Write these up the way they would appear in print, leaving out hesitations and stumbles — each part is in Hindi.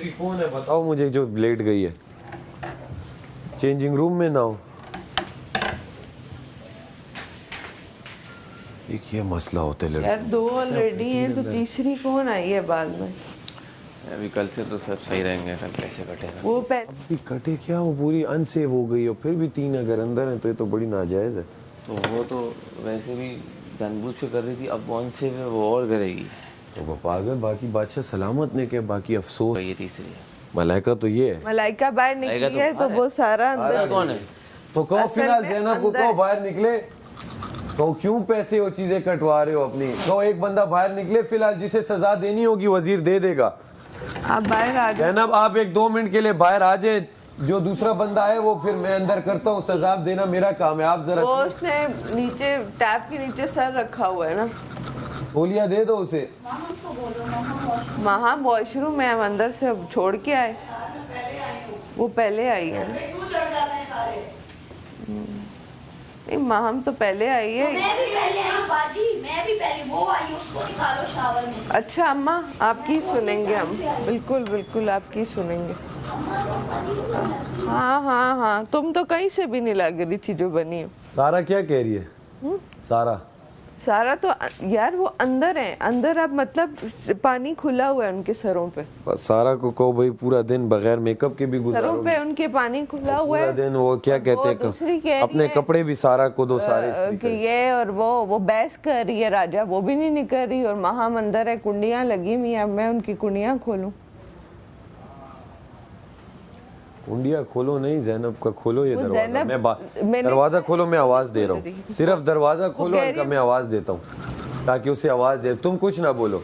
तीसरी कौन है बताओ मुझे जो लेट गई है? चेंजिंग रूम में ना हो। एक ये मसला होता है यार, दो ऑलरेडी हैं तो तीसरी कौन आई है बाद में? अभी कल से तो सब सही रहेंगे, कल कैसे कटेगा? वो अभी कटे क्या, वो पूरी अनसेव हो गई और फिर भी 3 अगर अंदर है तो ये तो बड़ी नाजायज है। तो वो तो वैसे भी जानबूझ के कर रही थी, अब कौन से में वो और करेगी। तो वो पागल, बाकी बादशाह सलामत ने क्या, बाकी अफसोस। ये तीसरी है। मलाइका तो ये है। मलाइका बाहर निकली है तो वो सारा अंदर कौन है? तो कहो फिलहाल ज़ैनब को कहो बाहर निकले। तो क्यों पैसे और चीजें कटवा रहे हो अपनी? तो एक बंदा बाहर निकले फिलहाल, जिसे सजा देनी होगी वजीर दे देगा। आप बाहर आ जाए। ज़ैनब आप 1-2 मिनट के लिए बाहर आ जाए, जो दूसरा बंदा है वो फिर मैं अंदर करता हूँ, सजा देना मेरा काम है। आप जरा वो उसने नीचे टैप के नीचे सर रखा हुआ है ना, तौलिया दे दो उसे। वहाँ वॉशरूम में हम अंदर से छोड़ के आए, वो पहले आई है। नहीं, माहम तो पहले आई है। मैं भी पहले आई बाजी, मैं भी पहले, वो आई उसको दिखा लो शावर में। अच्छा अम्मा, आपकी सुनेंगे हम, बिल्कुल बिल्कुल आपकी सुनेंगे। हाँ हाँ हाँ, तुम तो कहीं से भी नहीं लग रही थी जो बनी हो। सारा क्या कह रही है? सारा तो यार वो अंदर है, अंदर अब मतलब पानी खुला हुआ है उनके सरों पे। सारा को कहो भाई पूरा दिन बगैर मेकअप के भी गुजारो। सरों पे उनके पानी खुला हुआ है पूरा दिन। वो क्या कहते हैं, अपने कपड़े भी सारा को दो सारे कि ये और वो बहस कर रही है राजा, वो भी नहीं निकल रही, और महाम अंदर है, कुंडियां लगी हुई हैं। अब मैं उनकी कुंडियां खोलूं? कुंडिया खोलो नहीं, ज़ैनब का खोलो ये दरवाजा। मैं दरवाजा खोलो, मैं आवाज दे रहा हूँ। सिर्फ दरवाजा खोलो, इनका मैं आवाज देता हूँ ताकि उसे आवाज दे। तुम कुछ ना बोलो।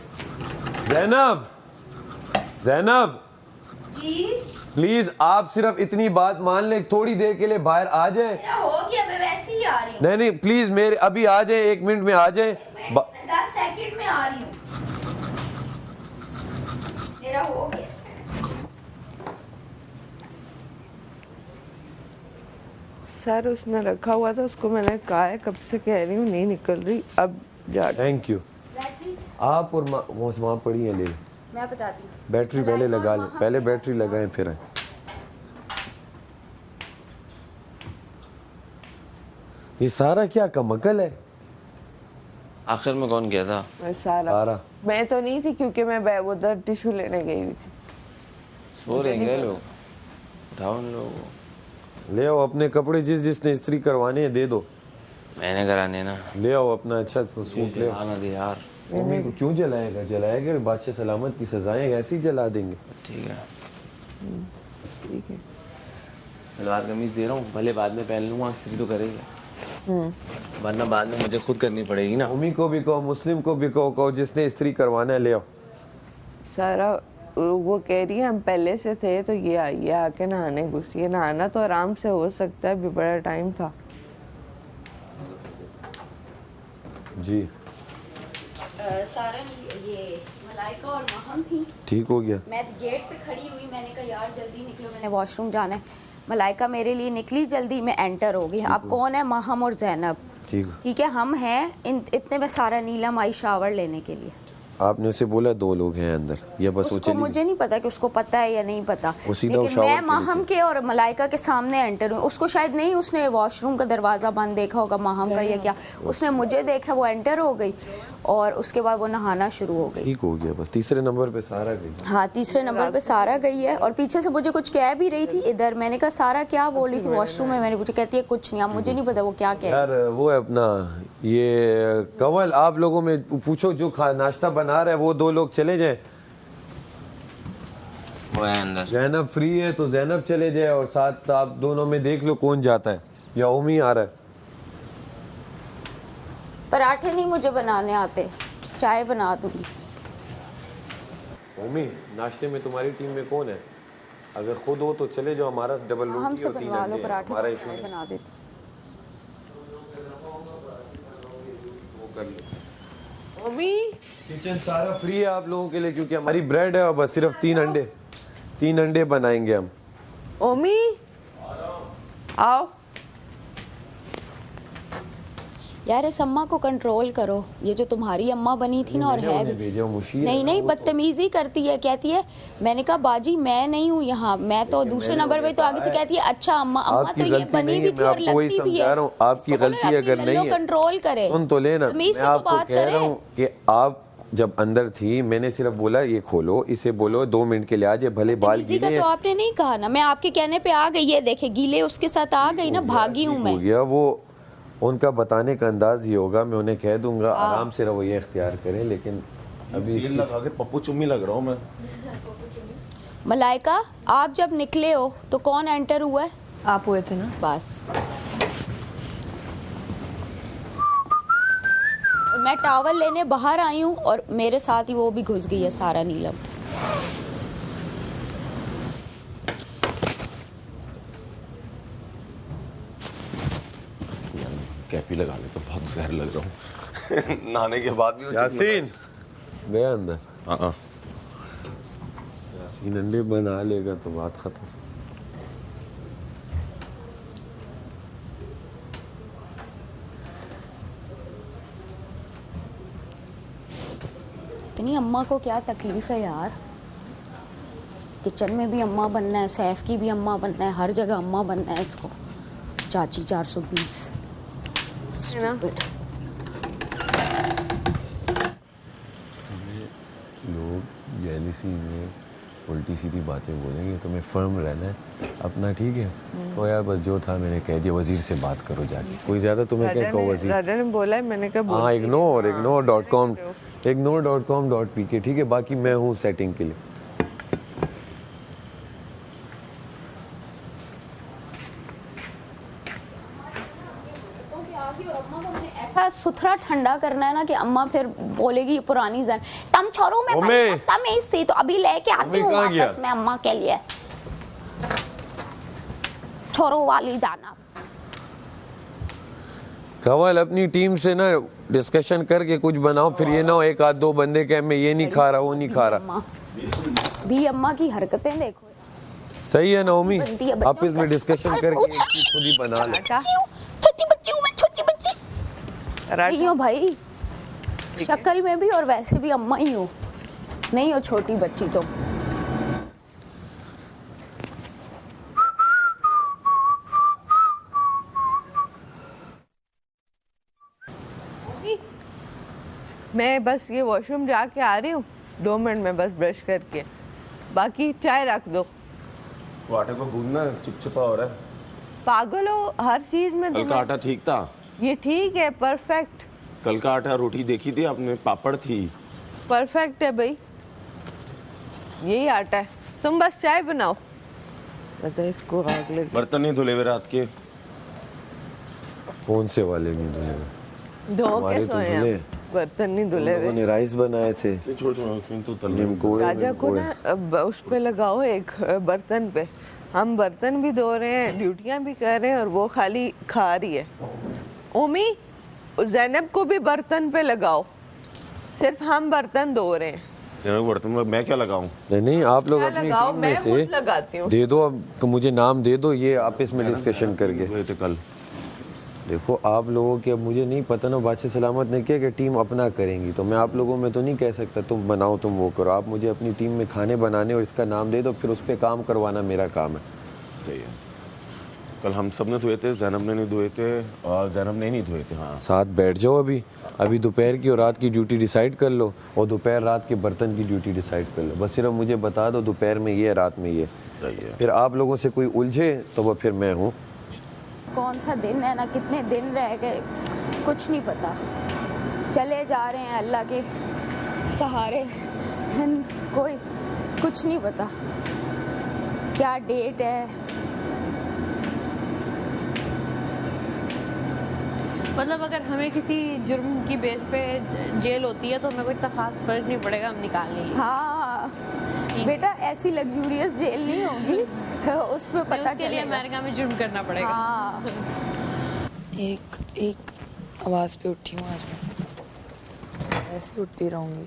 ज़ैनब, ज़ैनब प्लीज आप सिर्फ इतनी बात मान ले, थोड़ी देर के लिए बाहर आ जाए। हो गया, मैं वैसे ही आ रही हूँ। नहीं प्लीज मेरे अभी आ जाए, 1 मिनट में आ जाए। 10 सेकंड में आ रही हूँ, मेरा हो गया। सर उसने रखा हुआ था, उसको मैंने कहा है, कब से कह रही हूँ, नहीं निकल रही। अब जा। Thank you. आप और वहाँ पड़ी है, ले मैं बताती हूँ। बैटरी पहले लगा ले, पहले बैटरी लगाएं फिर आए। ये सारा क्या कमकल है? आखिर में कौन गया था? सारा। मैं तो नहीं थी क्योंकि मैं उधर टिश्यू लेने गई हुई थी। सो रहेंगे लोग, उठाओ उन लोगों को। ले आओ अपने कपड़े, जिसने इस्त्री करवाने हैं दे दो। मैंने कराने ना। ले आओ अपना अच्छा सूट ले आओ। आना दे यार। मम्मी को क्यों जलाएगा? बादशाह सलामत की सजाएं ऐसे ही जला देंगे। ठीक है ठीक है। सलवार कमीज दे रहा हूँ, भले बाद में पहन लूंगा, इस्त्री तो करेगा, वरना बाद में मुझे खुद करनी पड़ेगी ना। मम्मी को भी कहो, मुस्लिम को भी कहो, जिसने इस्त्री करवाना है ले आओ। सारा वो कह रही है हम पहले से थे तो ये आई है आके नहाने घुसी है। नहाना तो आराम से हो सकता है, भी बड़ा टाइम था। जी सारा ये मलाइका और महम थी। ठीक हो गया। मैं गेट पे खड़ी हुई, मैंने कहा यार जल्दी निकलो, मैंने वॉशरूम जाना है। मलाइका मेरे लिए निकली जल्दी, मैं एंटर हो गई। अब कौन है? महम और ज़ैनब। ठीक है, हम हैं इतने में सारा नीलम आई शावर लेने के लिए। आपने उसे बोला 2 लोग हैं अंदर, या बस वो चली? मुझे नहीं पता कि उसको पता है या नहीं पता, लेकिन मैं महम के और मलाइका के सामने एंटर हुई। उसको शायद नहीं, उसने वॉशरूम का दरवाजा बंद देखा होगा महम का या क्या, उसने मुझे देखा, वो एंटर हो गई और उसके बाद वो नहाना शुरू हो गई। ठीक हो गया। बस तीसरे नंबर पे सारा गई। हाँ, तीसरे नंबर पे सारा गई है और पीछे से मुझे कुछ कह भी रही थी इधर। मैंने कहा सारा क्या बोल रही थी वॉशरूम में? मैंने पूछा, कहती है कुछ नहीं। अब मुझे नहीं पता वो क्या कह रही है। यार वो है अपना ये कंवल, आप लोगों में पूछो जो नाश्ता बना रहा है, वो 2 लोग चले जाए। वो है अंदर। ज़ैनब फ्री है तो ज़ैनब चले जाए, और साथ आप दोनों में देख लो कौन जाता है, या उमी आ रहा है। पराठे नहीं मुझे बनाने आते, चाय बना दूंगी। उमी, नाश्ते में तुम्हारी टीम में कौन है? अगर खुद हो तो चले जाओ, हमारा डबल रोटी हमसे और 3 बनवा लो अंडे, पराठे, हमारा इशू नहीं। बना देती। वो कर लो। मम्मी किचन सारा फ्री है आप लोगों के लिए, क्योंकि हमारी ब्रेड है और बस सिर्फ 3 अंडे बनाएंगे हम। ओमी आओ। यार इस अम्मा को कंट्रोल करो, ये जो तुम्हारी अम्मा बनी थी ना और है भी नहीं बदतमीजी करती है, कहती है मैंने कहा बाजी मैं नहीं हूँ यहाँ, मैं तो दूसरे नंबर पे, तो आगे से कहती है अच्छा अम्मा तो ये बनी भी थी और लगती भी है। आपकी गलती अगर नहीं है कंट्रोल करे, सुन तो लेना, मैं आपको कह रहा हूँ कि आप जब अंदर थी मैंने सिर्फ बोला ये खोलो, इसे बोलो 2 मिनट के लिए आ जाए, भले बाल गीले तो आपने नहीं कहा ना, मैं आपके कहने पे आ गई, ये देखे गीले उसके साथ आ गई ना, भागी हूँ मैं। हो गया वो, उनका बताने का अंदाज ये होगा, मैं उन्हें कह दूंगा आराम से रवैया इख्तियार करें, लेकिन अभी तेल लगा के पप्पू चुम्मी लग रहा हूँ मैं। मलाइका आप जब निकले हो तो कौन एंटर हुआ है? आप हुए थे ना। बस मैं टॉवल लेने बाहर आई हूँ और मेरे साथ ही वो भी घुस गई है सारा नीलम। कैपी लगा ले तो बहुत जहर लग रहा हूँ नहाने के बाद भी। यासीन गया अंदर। हाँ यासीन अंडे बना लेगा तो बात खत्म। इतनी अम्मा को क्या तकलीफ है यार, किचन में भी अम्मा बनना है, सैफ की भी अम्मा बनना है, हर जगह अम्मा बनना है इसको। चाची 420 स्टूपिड। लोग जेलसी में उल्टी सीधी बातें बोलेंगे, तुम्हें फर्म रहना है अपना, ठीक है? तो यार बस जो था मैंने कह दिया, वजीर से बात करो जाके, कोई ज्यादा तुम्हें क्या कहो। वजीर राजा ने बोला है, मैंने कहा हाँ ignore.com.pk, ठीक है? बाकी मैं हूँ सेटिंग के लिए। ऐसा सुथरा ठंडा करना है ना कि अम्मा फिर बोलेगी पुरानी जन, तम छोरो मैं तमीज सी तो अभी लेके आती हूँ वापस मैं अम्मा के लिए, छोरो वाली जाना। कवल अपनी टीम से ना डिस्कशन करके कुछ बनाओ, फिर ये ना हो एक आध दो बंदे कहे मैं ये नहीं खा रहा वो नहीं खा रहा। भी अम्मा की हरकतें देखो, सही है नौमी, आप इसमें डिस्कशन करके एक चीज खुद ही बना लो। छोटी बच्ची हूँ मैं, छोटी बच्ची नहीं हो भाई, शक्ल में भी और वैसे भी अम्मा ही हो, नहीं हो छोटी बच्ची तो। मैं बस ये वॉशरूम जाके आ रही हूँ 2 मिनट में, बस ब्रश करके, बाकी चाय रख दो। आटे को गूंदना चिपचिपा हो रहा है। पागल हो, हर चीज में कल का आटा ठीक था, ये ठीक है, परफेक्ट। कल का आटा रोटी देखी थी आपने, पापड़ थी, परफेक्ट है भाई, यही आटा है। तुम बस चाय बनाओ। पता है इसको आग लगी। बर्तन नहीं धुले हुए रात के? कौन से वाले नहीं धुले हुए? धो के सोए हैं, बर्तन नहीं धुले हुए। मैंने राइस बनाए थे। राजा को ना उस पे लगाओ एक बर्तन पे, हम बर्तन भी धो रहे हैं, ड्यूटियां भी कर रहे हैं और वो खाली खा रही है। ओमी ज़ैनब को भी बर्तन पे लगाओ, सिर्फ हम बर्तन धो रहे हैं। बर्तन में मैं क्या लगाऊं? नहीं आप लोग अपनी टीम में से दे दो, अब मुझे नाम दे दो, ये आप इसमें डिस्कशन करके। कल देखो आप लोगों के, अब मुझे नहीं पता ना, बादशाह सलामत ने किया कि टीम अपना करेंगी, तो मैं आप लोगों में तो नहीं कह सकता तुम बनाओ तुम वो करो। आप मुझे अपनी टीम में खाने बनाने और इसका नाम दे दो, फिर उस पर काम करवाना मेरा काम है। सही है। कल हम सब ने धोए थे, ज़ैनब ने नहीं धोए थे और ज़ैनब ने नहीं धोए थे। हाँ साथ बैठ जाओ, अभी दोपहर की और रात की ड्यूटी डिसाइड कर लो, और दोपहर रात के बर्तन की ड्यूटी डिसाइड कर लो। बस सिर्फ मुझे बता दो दोपहर में ये, रात में ये। सही है। फिर आप लोगों से कोई उलझे तो वो फिर मैं हूँ। कौन सा दिन है ना, कितने दिन रह गए कुछ नहीं पता, चले जा रहे हैं अल्लाह के सहारे, कोई कुछ नहीं पता क्या डेट है। मतलब अगर हमें किसी जुर्म की बेस पे जेल होती है तो हमें कोई इतना खास फर्क नहीं पड़ेगा, हम निकाल लेंगे। हाँ बेटा ऐसी लग्जूरियस जेल नहीं होगी उसमें पता चलेगा, अमेरिका में जुर्म करना पड़ेगा। हाँ। एक आवाज़ पे उठी हूँ आज मैं, ऐसे उठती रहूँगी,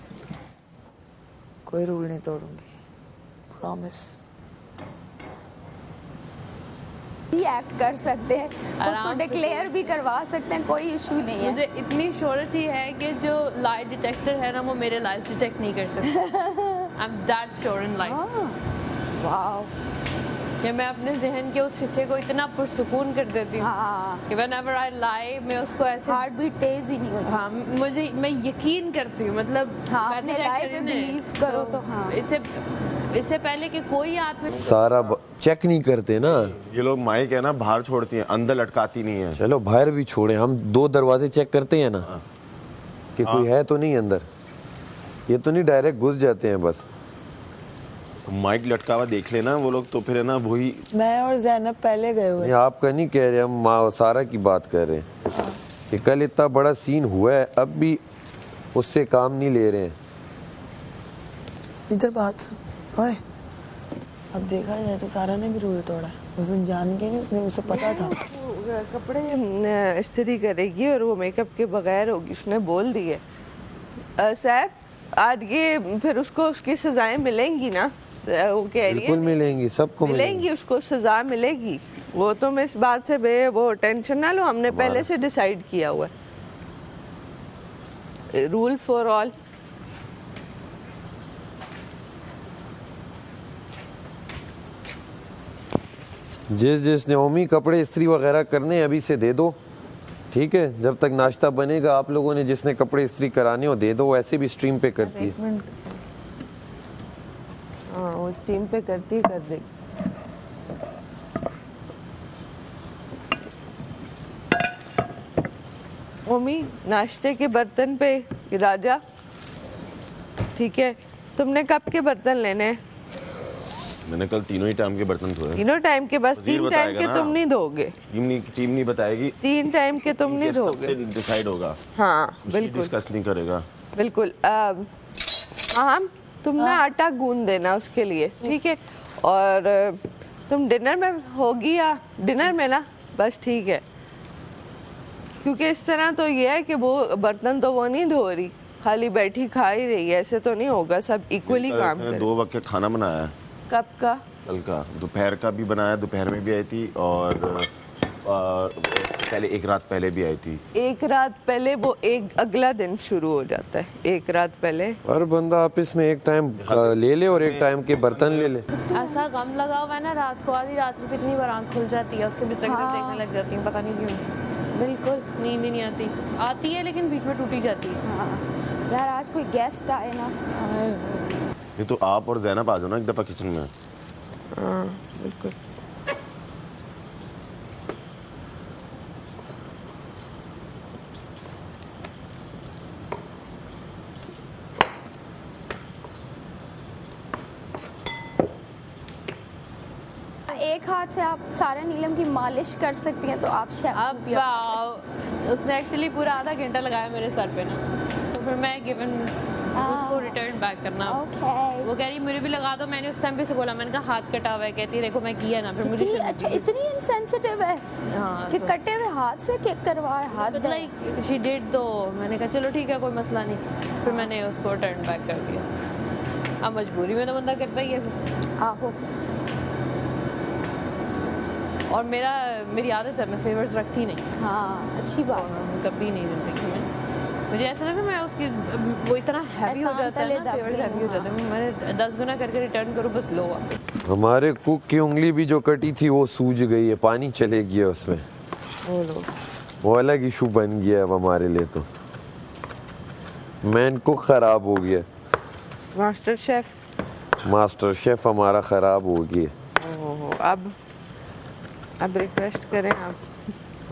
कोई रूल नहीं तोड़ूंगी, प्रॉमिस। भी एक्ट कर सकते हैं, खुद को डिक्लेयर भी करवा सकते हैं, कोई इशू नहीं है। मुझे इतनी श्योरिटी है कि जो लाई डिटेक्टर है ना वो मेरे लाइज डिटेक्ट नहीं कर सकता। I am that sure in life. Wow, या मैं अपने जहन के उस हिस्से को इतना पुरसुकून कर देती हूँ कि whenever I lie मैं उसको ऐसे हार्ट बीट तेज ही नहीं होती। हाँ, मैं यकीन करती हूँ, मतलब हाँ, अपने लाइफ में बिलीव करो तो हाँ। इससे पहले कि कोई आपके सारा चेक नहीं करते ना ये लोग। माइक है ना बाहर छोड़ती हैं, अंदर लटकाती नहीं है। चलो बाहर भी छोड़े, हम 2 दरवाजे चेक करते हैं ना कि कोई है तो नहीं अंदर, ये तो नहीं डायरेक्ट घुस जाते हैं बस। माइक लटका हुआ देख लेना वो लोग, तो फिर है ना वही। मैं और जैनब पहले गए हुए। नहीं आपका नहीं कह रहे, हम माँ सारा की बात कर रहे हैं कि कल इतना बड़ा सीन हुआ है, अब भी उससे काम नहीं ले रहे हैं। इधर बात सुन, ओए अब देखा जाए तो सारा ने भी रूल तोड़ा है। उस दिन जान के नहीं, उसने उसे पता था। कपड़े इस्त्री करेगी और वो मेकअप के बगैर होगी, उसने बोल दिए। साहब आज ये फिर उसको उसकी सजाएं मिलेंगी ना, वो कह रही बिल्कुल है मिलेंगी, सबको मिलेंगी, उसको सजा मिलेगी। वो तुम इस बात से वो टेंशन ना लो, हमने पहले से डिसाइड किया हुआ है, रूल फॉर ऑल। जिसने ओमी कपड़े इस्त्री वगैरह करने अभी से दे दो, ठीक है। जब तक नाश्ता बनेगा आप लोगों ने जिसने कपड़े इस्त्री कराने हो दे दो, ऐसे भी स्ट्रीम पे करती है। हाँ वो स्टीम पे करती कर देगी। मम्मी नाश्ते के बर्तन पे राजा, ठीक है। तुमने कब के बर्तन लेने हैं? मैंने कल तीनों ही टाइम के बर्तन धोए। तीनों टाइम के? बस 3 टाइम के तुम नहीं धोगे? टीम नहीं बताएगी। 3 टाइम के तुम नहीं धोगे? डिसाइड होगा। हाँ बिल्कुल, डिस्कस नहीं करेगा बिल्कुल। हम तुम ना आटा गूंद देना उसके लिए, ठीक है। और तुम डिनर में होगी या डिनर में ना, बस ठीक है। क्योंकि इस तरह तो ये है कि वो बर्तन तो वो नहीं धो रही, खाली बैठी खा ही रही है, ऐसे तो नहीं होगा, सब इक्वली काम करें। 2 वक्त का खाना बनाया है। कब का? कल का। दोपहर का भी बनाया, दोपहर में भी आई थी और पहले 1 रात पहले भी आई थी। 1 रात पहले वो एक अगला दिन शुरू हो जाता है, 1 रात पहले। और बंदा आप इसमें एक टाइम ले ले और एक टाइम के बर्तन ले ले। ऐसा गम लगा हुआ है ना रात को, आधी रात को कितनी बार आँख खुल जाती है, उसके बिस्तर में देखने लग जाती हूँ, पता नहीं क्यों। बिल्कुल नींद ही नहीं आती है लेकिन बीच में टूटी जाती है। हाँ यार, आज कोई गेस्ट आए ना। ये तो आप और ज़ैनब आ जाओ ना एक दफ़ा किचन में। हाँ बिल्कुल। एक हाथ से आप सारे नीलम की मालिश कर सकती हैं, तो आप अब उसने एक्चुअली पूरा आधा घंटा लगाया मेरे सर पे ना, तो फिर मैं गिवन उसको रिटर्न बैक करना। ओके। वो कह रही मुझे भी लगा दो, मैंने उस टाइम भी से बोला, मैंने कहा हाथ कटा हुआ है, कहती है देखो मैं किया ना, फिर मुझे अच्छा इतनी इनसेंसिटिव है कि कटे हुए हाथ से केक करवाए, हाथ लाइक शी डिड, तो मैंने कहा चलो ठीक है कोई मसला नहीं, फिर मैंने उसको टर्न बैक कर दिया। अब मजबूरी में तो बंदा करता ही है। आहो। और मेरी आदत है, मैं फेवर्स रखती नहीं। हाँ अच्छी बात है, कभी नहीं जिंदगी में। मुझे ऐसा लगता है मैं उसकी वो इतना हैवी हो जाता है ना, फेवर्स हैवी हो जाते हैं, मैंने 10 गुना करके रिटर्न करूँ बस लो। हमारे कुक की उंगली भी जो कटी थी वो सूज गई है, पानी चले गया उसमें, वो अलग इशू बन गया है अब हमारे लिए। तो मैन कुक खराब हो गया, मास्टर शेफ हमारा खराब हो गया। अब रिक्वेस्ट करें आप,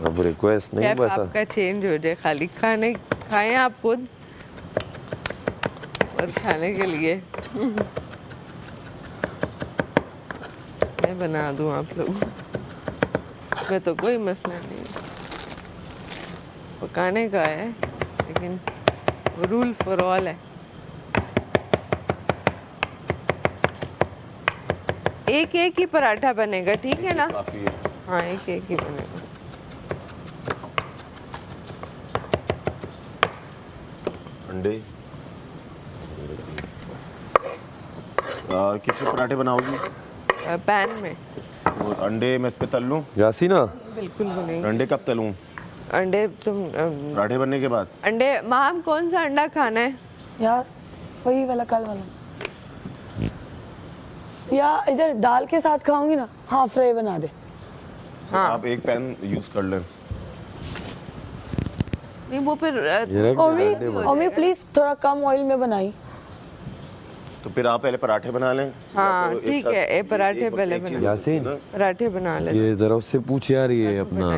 अब रिक्वेस्ट नहीं, बस आपका चेंज हो जाए, खाली खाने खाएं आप खुद और खाने के लिए मैं बना दूं आप लोगों में, तो कोई मसला नहीं, पकाने का है लेकिन रूल फॉर ऑल है। एक ही पराठा बनेगा, ठीक है ना? हाँ एक ही बनेगा। अंडे कितने पराठे बनाओगी? पैन में। वो अंडे मैं इस पे तल लूँ? यासीना बिल्कुल भी नहीं। अंडे कब तलूँ? अंडे तुम पराठे बनने के बाद? अंडे माम कौन सा अंडा खाना है? यार वही वाला कल वाला, या इधर दाल के साथ खाऊंगी ना, हाफ फ्राई बना दे। हाँ। आप एक पैन यूज कर लें। नहीं वो फिर ओमी प्लीज थोड़ा कम ऑयल में बनाई। तो फिर आप पहले पराठे बना लें। हाँ ठीक है, ये पराठे पहले बना, यासीन पराठे बना ले। ये जरा उससे पूछ यार, ये अपना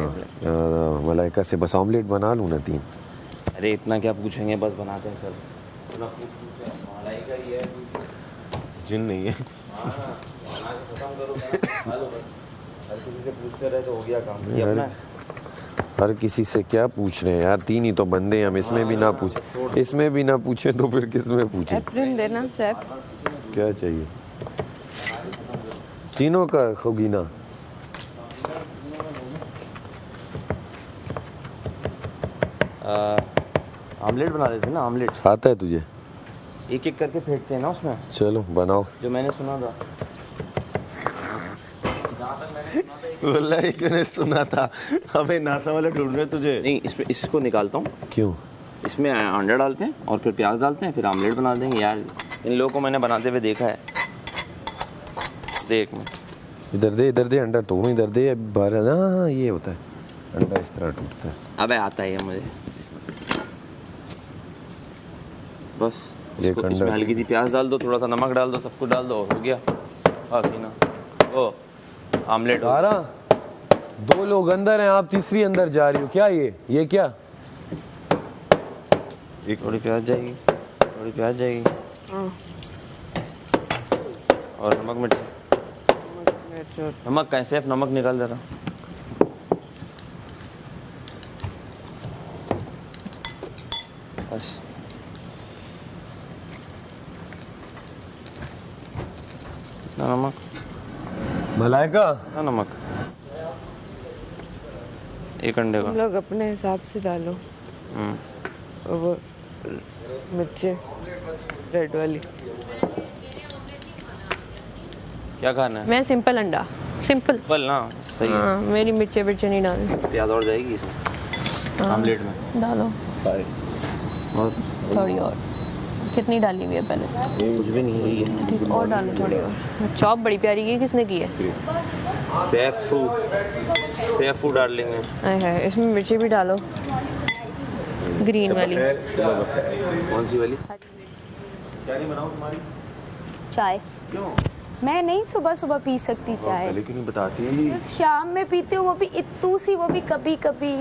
मलाइका से बस ऑमलेट बना लूँ ना 3। अरे इतना क्या पूछेंगे, बस बनाते हैं सर। इतना मलाइका ही है, जिन नहीं है। खत्म करो, हर किसी से पूछते रहे तो हो गया काम। ये अपना हर किसी से क्या पूछ रहे हैं यार, 3 ही तो बंदे हैं हम, इसमें भी ना पूछे, इसमें भी ना पूछे तो फिर किस में पूछे? एप्रिन देना सैफ। क्या चाहिए? तीनों का होगी ना? आमलेट बना रहे थे ना, आमलेट आता है तुझे? एक एक करके फेंकते हैं ना उसमें, चलो बनाओ। जो मैंने सुना था। बोला एक मैंने सुना था। अबे नासा वाले ढूंढ रहे तुझे। नहीं, इसको निकालता हूँ। क्यों? इसमें अंडा डालते हैं और फिर प्याज डालते हैं, फिर आमलेट बना देंगे। यार इन लोगों को मैंने बनाते हुए देखा है। देख मैं इधर दे अंडा, तो इधर दे बाहर है ना, ये होता है अंडा इस तरह टूटता है। अबे आता है ये मुझे। बस इसमें हल्की सी प्याज डाल दो, थोड़ा सा नमक डाल दो, सब कुछ डाल दो, हो गया ना। ओ आमलेट। 2 लोग अंदर हैं, आप तीसरी अंदर जा रही हो क्या? ये क्या? एक थोड़ी प्याज जाएगी, थोड़ी प्याज जाएगी और नमक मिर्च। नमक कैसे? नमक निकाल दे रहा। बस इतना नमक। मलाइका ना नमक एक अंडे का। तुम लोग अपने हिसाब से डालो। और वो मिर्चे रेड वाली। क्या खाना है? मैं सिंपल अंडा, सिंपल ना सही है। हाँ, मेरी मिर्चे विर्चे नहीं डालनी। प्याज और जाएगी इसमें आमलेट में? डालो और थोड़ी और। कितनी डाली हुई है पहले? कुछ भी नहीं है। ठीक, और डालो थोड़ी और। चॉप बड़ी प्यारी की किसने की है? सैफू डाल लेंगे। है इसमें मिर्ची भी डालो, ग्रीन वाली। कौन सी वाली? चाय। क्यों? मैं नहीं सुबह सुबह पी सकती चाय। पहले क्यों नहीं बताती? सिर्फ शाम में पीती हूँ, वो भी इत्तू सी, वो भी कभी कभी,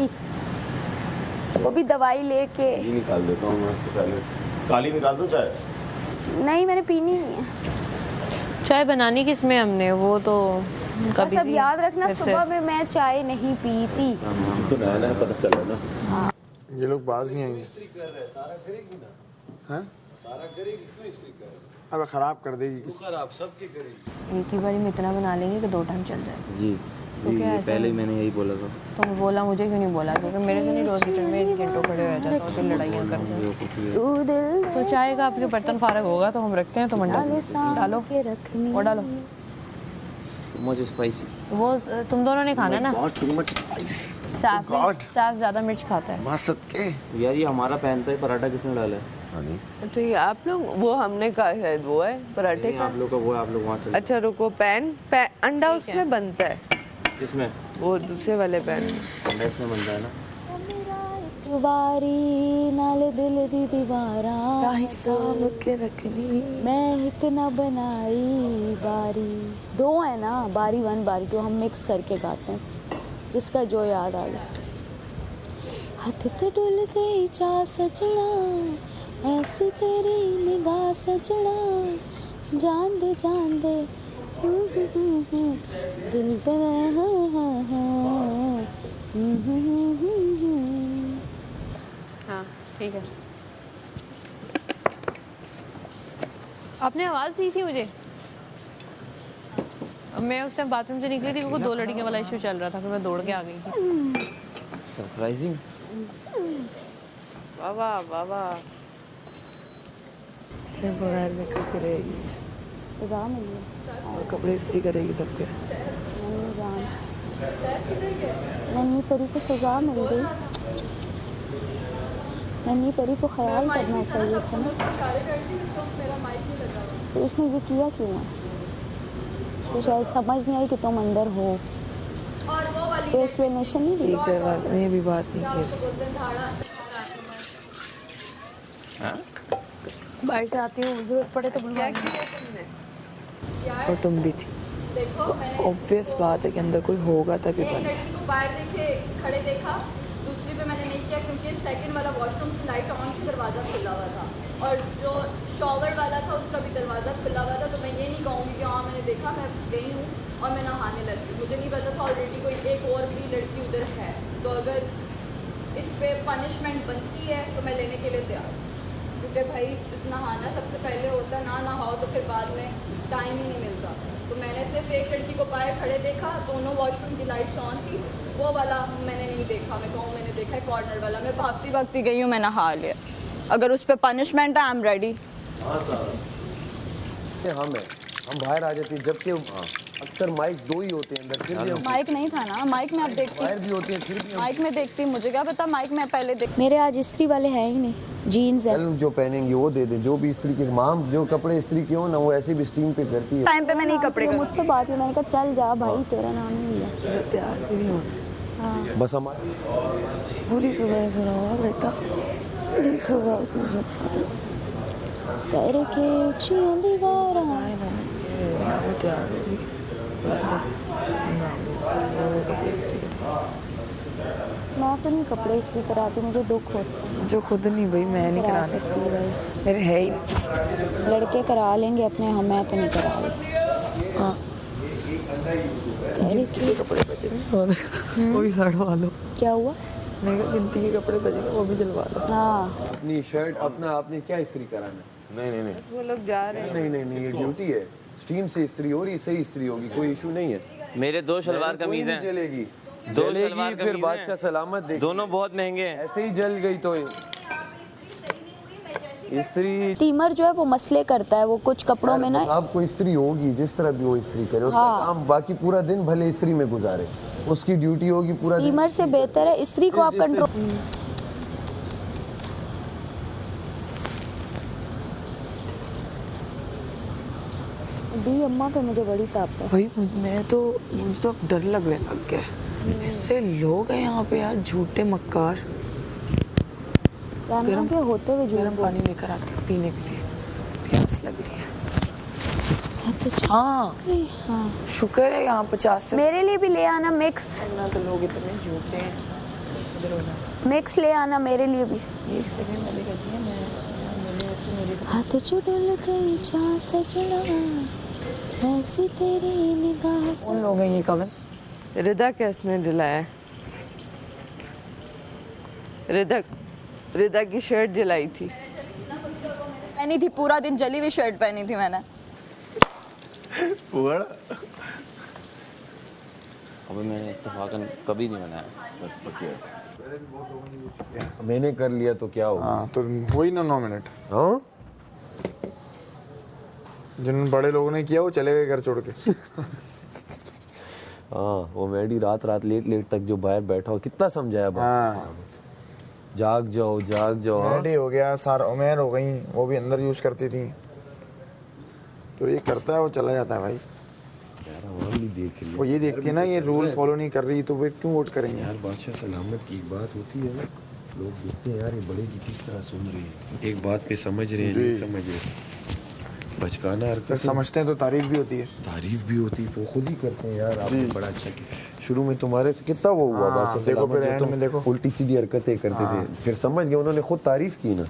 वो भी दवाई लेके। ये निकाल देता हूँ मैं इससे पहले। काली निकाल दो चाय। नहीं मैंने पीनी नहीं है चाय। बनानी किसमें हमने, वो तो बस अब याद रखना, सुबह में मैं चाय नहीं पीती। तो नया नया पता चला ना। ये लोग बाज नहीं आएंगे। हैं? अब खराब कर देगी। खराब सबकी करेगी। एक ही बारी में इतना बना लेंगे कि 2 टाइम चल जाए। जी तो क्या ये पहले ही मैंने यही बोला था। तुम बोला, मुझे क्यों नहीं बोला? क्योंकि मेरे से नहीं रोज किचन में 1 घंटों खड़े हो जाते हो, तो लड़ाइयाँ करते हैं। तो चाय का आपके बर्तन फारग होगा तो हम रखते हैं। तुम अंडा डालो और डालो। मुझे स्पाइसी। वो तुम दोनों ने खाना ना। Too much spice. साफ ज्यादा मिर्च खाता है। मासत के यार ये हमारा पहनता है, पराठा किसने डाला है? तो ये आप लोग, वो हमने कहा शायद वो है पराठे का। आप लोग का वो है, आप लोग वहाँ चले। अच्छा रुको, पैन अंडा उसमें बनता है। किसमें? वो दूसरे वाले पैन में। अंडा इसमें बनता है ना। वारी नाल दिल दी दीवारा साम के रखनी, मैं एक ना बनाई बारी। 2 है ना, बारी 1 बारी 2, हम मिक्स करके गाते हैं, जिसका जो याद आ गया। हाथ ते डुल गई चा सजना, ऐसी तेरी निगाह सजना, जान दे दिल दे हाँ ठीक है। आपने आवाज़ दी थी मुझे। मैं उस टाइम बाथरूम से निकली थी क्योंकि 2 लड़कियों वाला इशू चल रहा था, फिर मैं दौड़ के आ गई थी। सरप्राइजिंग। वाह वाह वाह। बगैर मेकअप के रहेगी। सजा मिली है। और कपड़े इस्त्री करेगी सबके। नन्ही जान, नन्ही परी को सजा मिल गई। नन्ही परी को ख्याल करना चाहिए था ना, तो उसने ये किया क्यों है? उसको शायद समझ नहीं आई कि तुम अंदर हो, तो एक्सप्लेनेशन नहीं दी। ठीक है, ये भी बात नहीं की। बाहर से आती हूँ, जरूरत पड़े तो बुलवा। और तुम भी थी, ऑब्वियस बात है कि अंदर कोई होगा तभी बंद। लड़की को बाहर देखे खड़े देखा, दूसरी पे मैंने नहीं किया क्योंकि सेकंड वाला वॉशरूम की लाइट ऑन थी, दरवाज़ा खुला हुआ था, और जो शॉवर वाला था उसका भी दरवाज़ा खुला हुआ था। तो मैं ये नहीं कहूँगी कि हाँ मैंने देखा, मैं गई हूँ और मैं नहाने लगी, मुझे नहीं पता था ऑलरेडी कोई एक और भी लड़की उधर है। तो अगर इस पे पनिशमेंट बनती है तो मैं लेने के लिए तैयार हूँ, क्योंकि भाई नहाना सबसे पहले होता है, ना नहाओ तो फिर बाद में टाइम ही नहीं मिलता। तो मैंने सिर्फ एक लड़की को बाहर खड़े देखा, दोनों वॉशरूम की लाइट्स ऑन थी, वो वाला मैंने नहीं देखा। मैं कहूँ मैंने देखा है कॉर्नर वाला, मैं भागती भागती गई हूँ, मैं नहा लिया। अगर उस पर पनिशमेंट है, आई एम रेडी। हम बाहर आ जाते हैं, जबकि अक्सर माइक 2 ही होते हैं अंदर, फिर भी माइक नहीं था ना, माइक में आप देखती, बाहर भी होते हैं, फिर भी माइक में देखती, मुझे क्या पता, माइक में पहले देख। मेरे आज इस्त्री वाले हैं ही नहीं, जीन्स है। कल जो पहनेंगे वो दे दे, जो भी इस्त्री के माम जो कपड़े इस्त्री के हो ना, वो ऐसे भी स्टीम पे करती है। टाइम पे मैं नहीं कपड़े तो मुझसे बात हुई, मैंने कहा चल जा भाई, तेरा नाम नहीं लिया। तैयार भी नहीं होना। बस हमारे पूरी सुबह सुना हुआ बेटा, एक सुबह को सुना करके ऊंचियां दीवारां। ना वो तैयार होगी, ना वो कपड़े इस्त्री करेगी। मैं तो नहीं कपड़े इस्त्री कराती, मुझे दुख होता है। जो खुद नहीं भाई, मैं नहीं करा कराने, सकती भाई, मेरे है ही। लड़के करा लेंगे अपने, हम मैं तो नहीं करा रही। हाँ, गिनती के कपड़े बचे हैं और वो भी साड़वा लो। क्या हुआ? मैं कहा गिनती के कपड़े बचे हैं, वो भी जलवा लो। हाँ, अपनी शर्ट अपना आपने क्या इस्त्री कराना? नहीं वो लोग जा रहे हैं। नहीं, ये ड्यूटी है। स्टीम से इस्त्री हो रही, सही इस्त्री होगी, कोई इशू नहीं है। मेरे 2 शलवार कोई कमीज नहीं हैं, जलेगी, 2 शलवार जलेगी फिर कमीज बादशाह हैं, सलामत देख। दोनों बहुत महंगे हैं। ऐसे ही जल गई तो इस्त्री स्टीमर जो है वो मसले करता है, वो कुछ कपड़ों में ना। आपको इस्त्री होगी, जिस तरह भी वो इस्त्री करे, उसका हाँ। काम बाकी पूरा दिन भले इस्त्री में गुजारे, उसकी ड्यूटी होगी पूरा दिन। स्टीमर से बेहतर है इस्त्री को आप कंट्रोल। दी अम्मा पे मुझे बड़ी ताप है। भाई मुझे तो अब डर लगने लग गया है। ऐसे लोग हैं यहाँ पे यार, झूठे मक्कार। गरम के होते हुए गर्म पानी लेकर आते हैं पीने के लिए, प्यास लग रही है। हाँ, शुक्र है यहाँ 50 से। मेरे लिए भी ले आना मिक्स, ना तो लोग इतने झूठे हैं। इधर होना, मिक्स ले आना मेरे लिए भी। 1 सेकंड पहले कहती है मेरी हाथ चुड़ल गई जा सजना, ऐसी तेरी निगाह से। कौन लोग हैं ये? कवन? रिदा किसने दिलाया है? रिदा की शर्ट जलाई थी, पहनी थी, पूरा दिन जली हुई शर्ट पहनी थी मैंने। अभी मैंने इत्तेफाकन कभी नहीं बनाया। मैंने कर लिया तो क्या होगा? हाँ, तो हो ही ना 9 मिनट। हाँ, जिन बड़े लोगों ने किया वो चले गए घर छोड़ के। हाँ, वो मैडी रात लेट तक जो बाहर बैठा हो, कितना समझाया बाप। हाँ, जाग जाओ हाँ। रेडी हो गया, सारा उमेर हो गई, वो भी अंदर यूज करती थी, तो ये करता है, वो चला जाता है भाई। यार हम भी देख लिया। वो ये देखती है ना, ये रूल फॉलो नहीं कर रही, तो वे क्यों वोट करेंगे? यार बादशाह सलामत की एक बात होती है ना, लोग देखते हैं यार ये बड़े की किस तरह सुन रही है, एक बात पे समझ रहे हैं, नहीं समझ रहे, बचकाना हरकत। समझते हैं तो तारीफ भी होती है। तारीफ भी होती है, वो खुद ही करते हैं यार, आपने बड़ा अच्छा किया। शुरू में तुम्हारे से कितना वो हुआ, बादशाह देखो सलामत, फिर जो एंड तुम में देखो। उल्टी सीधी हरकतें करते थे, फिर समझ गए, उन्होंने खुद तारीफ की ना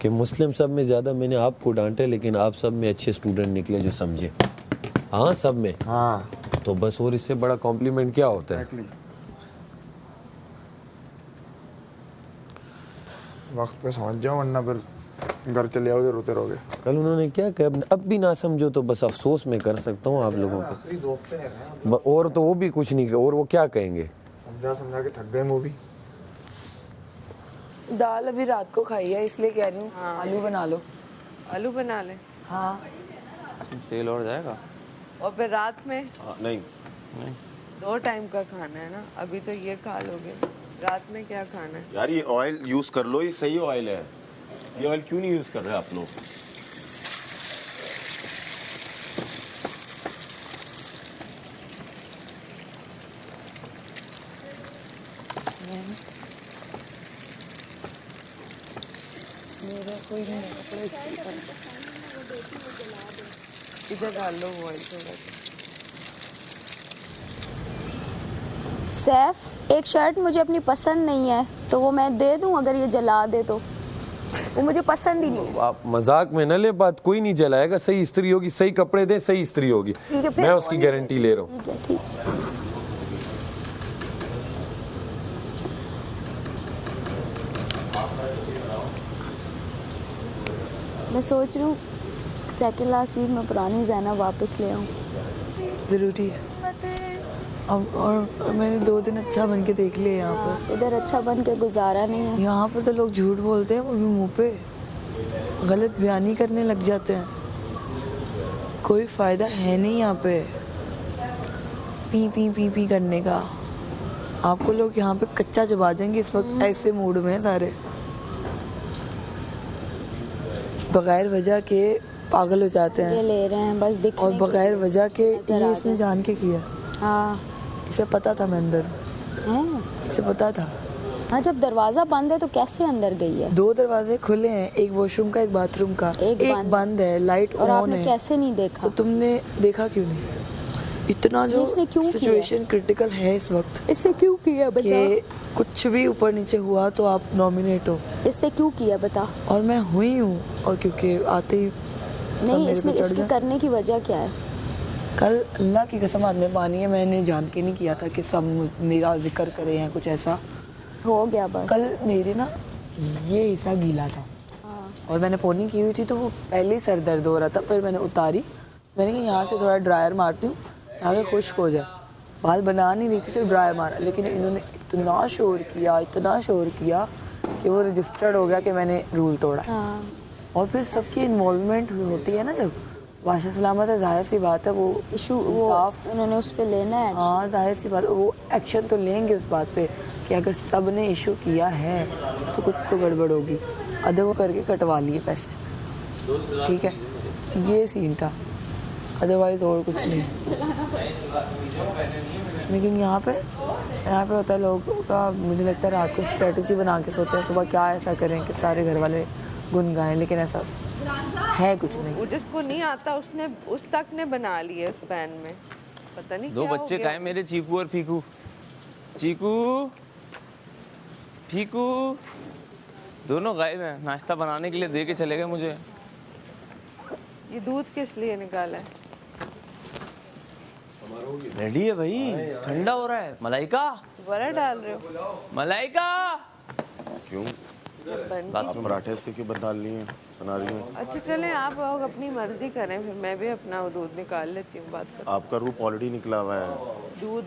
कि मुस्लिम सब में ज्यादा मैंने आपको डांटे, लेकिन आप सब में अच्छे स्टूडेंट निकले जो समझे। हाँ, सब में। हाँ, तो बस और इससे बड़ा कॉम्प्लीमेंट क्या होता है? वक्त पे समझ जाओ, वरना फिर घर चले आओगे, रोते रहोगे। कल उन्होंने क्या कहा, अब भी ना समझो तो बस अफसोस मैं कर सकता हूँ आप लोगों को, और तो वो भी कुछ नहीं, और वो क्या कहेंगे? समझा के थक गए वो भी। दाल अभी रात को खाई है, इसलिए कह रही हूँ आलू बना लो। आलू बना ले। हाँ, तेल और जाएगा। और फिर रात में नहीं 2 टाइम का खाना है ना, अभी तो ये खा लोगे, रात में क्या खाना है? यार ये ऑयल यूज कर लो, ये सही ऑयल है। ये ऑयल क्यों नहीं यूज कर रहे आप लोग? मेरा कोई नहीं कपड़े इधर डाल लो वो ऑयल थोड़ा सा। सैफ, एक शर्ट मुझे अपनी पसंद नहीं है तो वो मैं दे दूं अगर ये जला दे तो? वो मुझे पसंद ही नहीं। आप मजाक में न ले बात, कोई नहीं जलाएगा। सही इस्त्री होगी, सही कपड़े दे, सही इस्त्री होगी, ठीक है, फिर मैं उसकी गारंटी ले रहा हूँ। ठीक है, ठीक। मैं सोच रही हूँ सेकंड लास्ट वीक में पुरानी ज़ैनब वापस ले आऊँ। ज़रूरी है अब, और मैंने 2 दिन अच्छा बन के देख लिया यहाँ पर। इधर अच्छा बन के गुजारा नहीं है। यहाँ पर तो लोग झूठ बोलते हैं, वो भी मुँह पे गलत बयानी करने लग जाते हैं। कोई फ़ायदा है नहीं यहाँ पे पी पी पी पी करने का। आपको लोग यहाँ पे कच्चा चबा जाएंगे इस वक्त, ऐसे मूड में हैं सारे, बगैर वजह के पागल हो जाते हैं। ये ले रहे हैं बस दिखने और बगैर वजह के ये इसने जान के किया। हाँ, इसे पता था मैं अंदर हैं? इसे पता था। हाँ, जब दरवाजा बंद है तो कैसे अंदर गई है? 2 दरवाजे खुले हैं, एक वॉशरूम का एक बाथरूम का, एक बंद है, लाइट और ऑन आपने है। कैसे नहीं देखा? तो तुमने देखा क्यों नहीं? इतना जो इसने क्यों किया? सिचुएशन क्रिटिकल है इस वक्त, इसने क्यों किया बता? कि कुछ भी ऊपर नीचे हुआ तो आप नॉमिनेट हो। इसने क्यों किया बता? और मैं हुई हूँ, और क्योंकि आते ही नहीं, इसने इसके करने की वजह क्या है? कल अल्लाह की कसम हाथ में पानी है, मैंने जान के नहीं किया था कि सब मेरा जिक्र करे या कुछ ऐसा हो गया। बस कल मेरे ना ये हिस्सा गीला था और मैंने पोनी की हुई थी, तो वो पहले ही सर दर्द हो रहा था। फिर मैंने उतारी, मैंने कहा यहाँ से थोड़ा ड्रायर मारती हूँ ताकि खुश्क हो जाए। बाल बना नहीं रही थी, सिर्फ ड्रायर मारा, लेकिन इन्होंने इतना शोर किया कि वो रजिस्टर्ड हो गया कि मैंने रूल तोड़ा। और फिर सबकी इन्वॉल्वमेंट होती है ना, जब बादशाह सलामत है, जाहिर सी बात है वो इशू उन्होंने उस पर लेना है। हाँ, जाहिर सी बात, वो एक्शन तो लेंगे उस बात पे कि अगर सब ने इशू किया है तो कुछ तो गड़बड़ होगी। अदर वो करके कटवा लिए पैसे, ठीक है, ये सीन था, अदरवाइज और कुछ नहीं। लेकिन यहाँ पे होता है लोगों का, मुझे लगता है रात को स्ट्रेटजी बना के सोते हैं, सुबह क्या ऐसा करें कि सारे घर वाले गुनगाएं, लेकिन ऐसा है कुछ नहीं। वो जिसको नहीं आता उसने उस तक ने बना लिए उस पैन में, पता नहीं 2 बच्चे खाए मेरे, चीकू और फीकू। चीकू फीकू दोनों गायब हैं, नाश्ता बनाने के लिए दे के चले गए मुझे। ये दूध किस लिए निकाला है? रेडी है भाई, ठंडा हो रहा है। मलाइका दोबारा डाल रहे हो? मलाइका क्यों? आप पराठे इसके क्यों बना रही हैं? अच्छा चलें, आप लोग अपनी मर्जी करें, फिर मैं भी अपना दूध निकाल लेती हूँ। बात कर, आपका रूप ऑलरेडी निकला हुआ है। दूध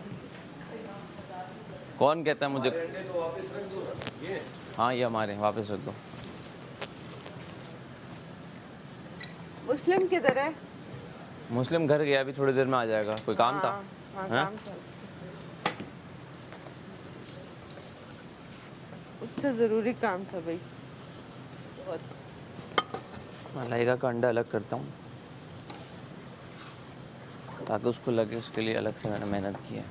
कौन कहता है मुझे? हाँ, ये हमारे, वापस रख दो। मुस्लिम किधर है? मुस्लिम घर गया, अभी थोड़ी देर में आ जाएगा। कोई काम था? हाँ, काम था, उससे जरूरी काम था भाई। मलाइका का अंडा अलग करता हूँ ताकि उसको लगे उसके लिए अलग से मैंने मेहनत की है।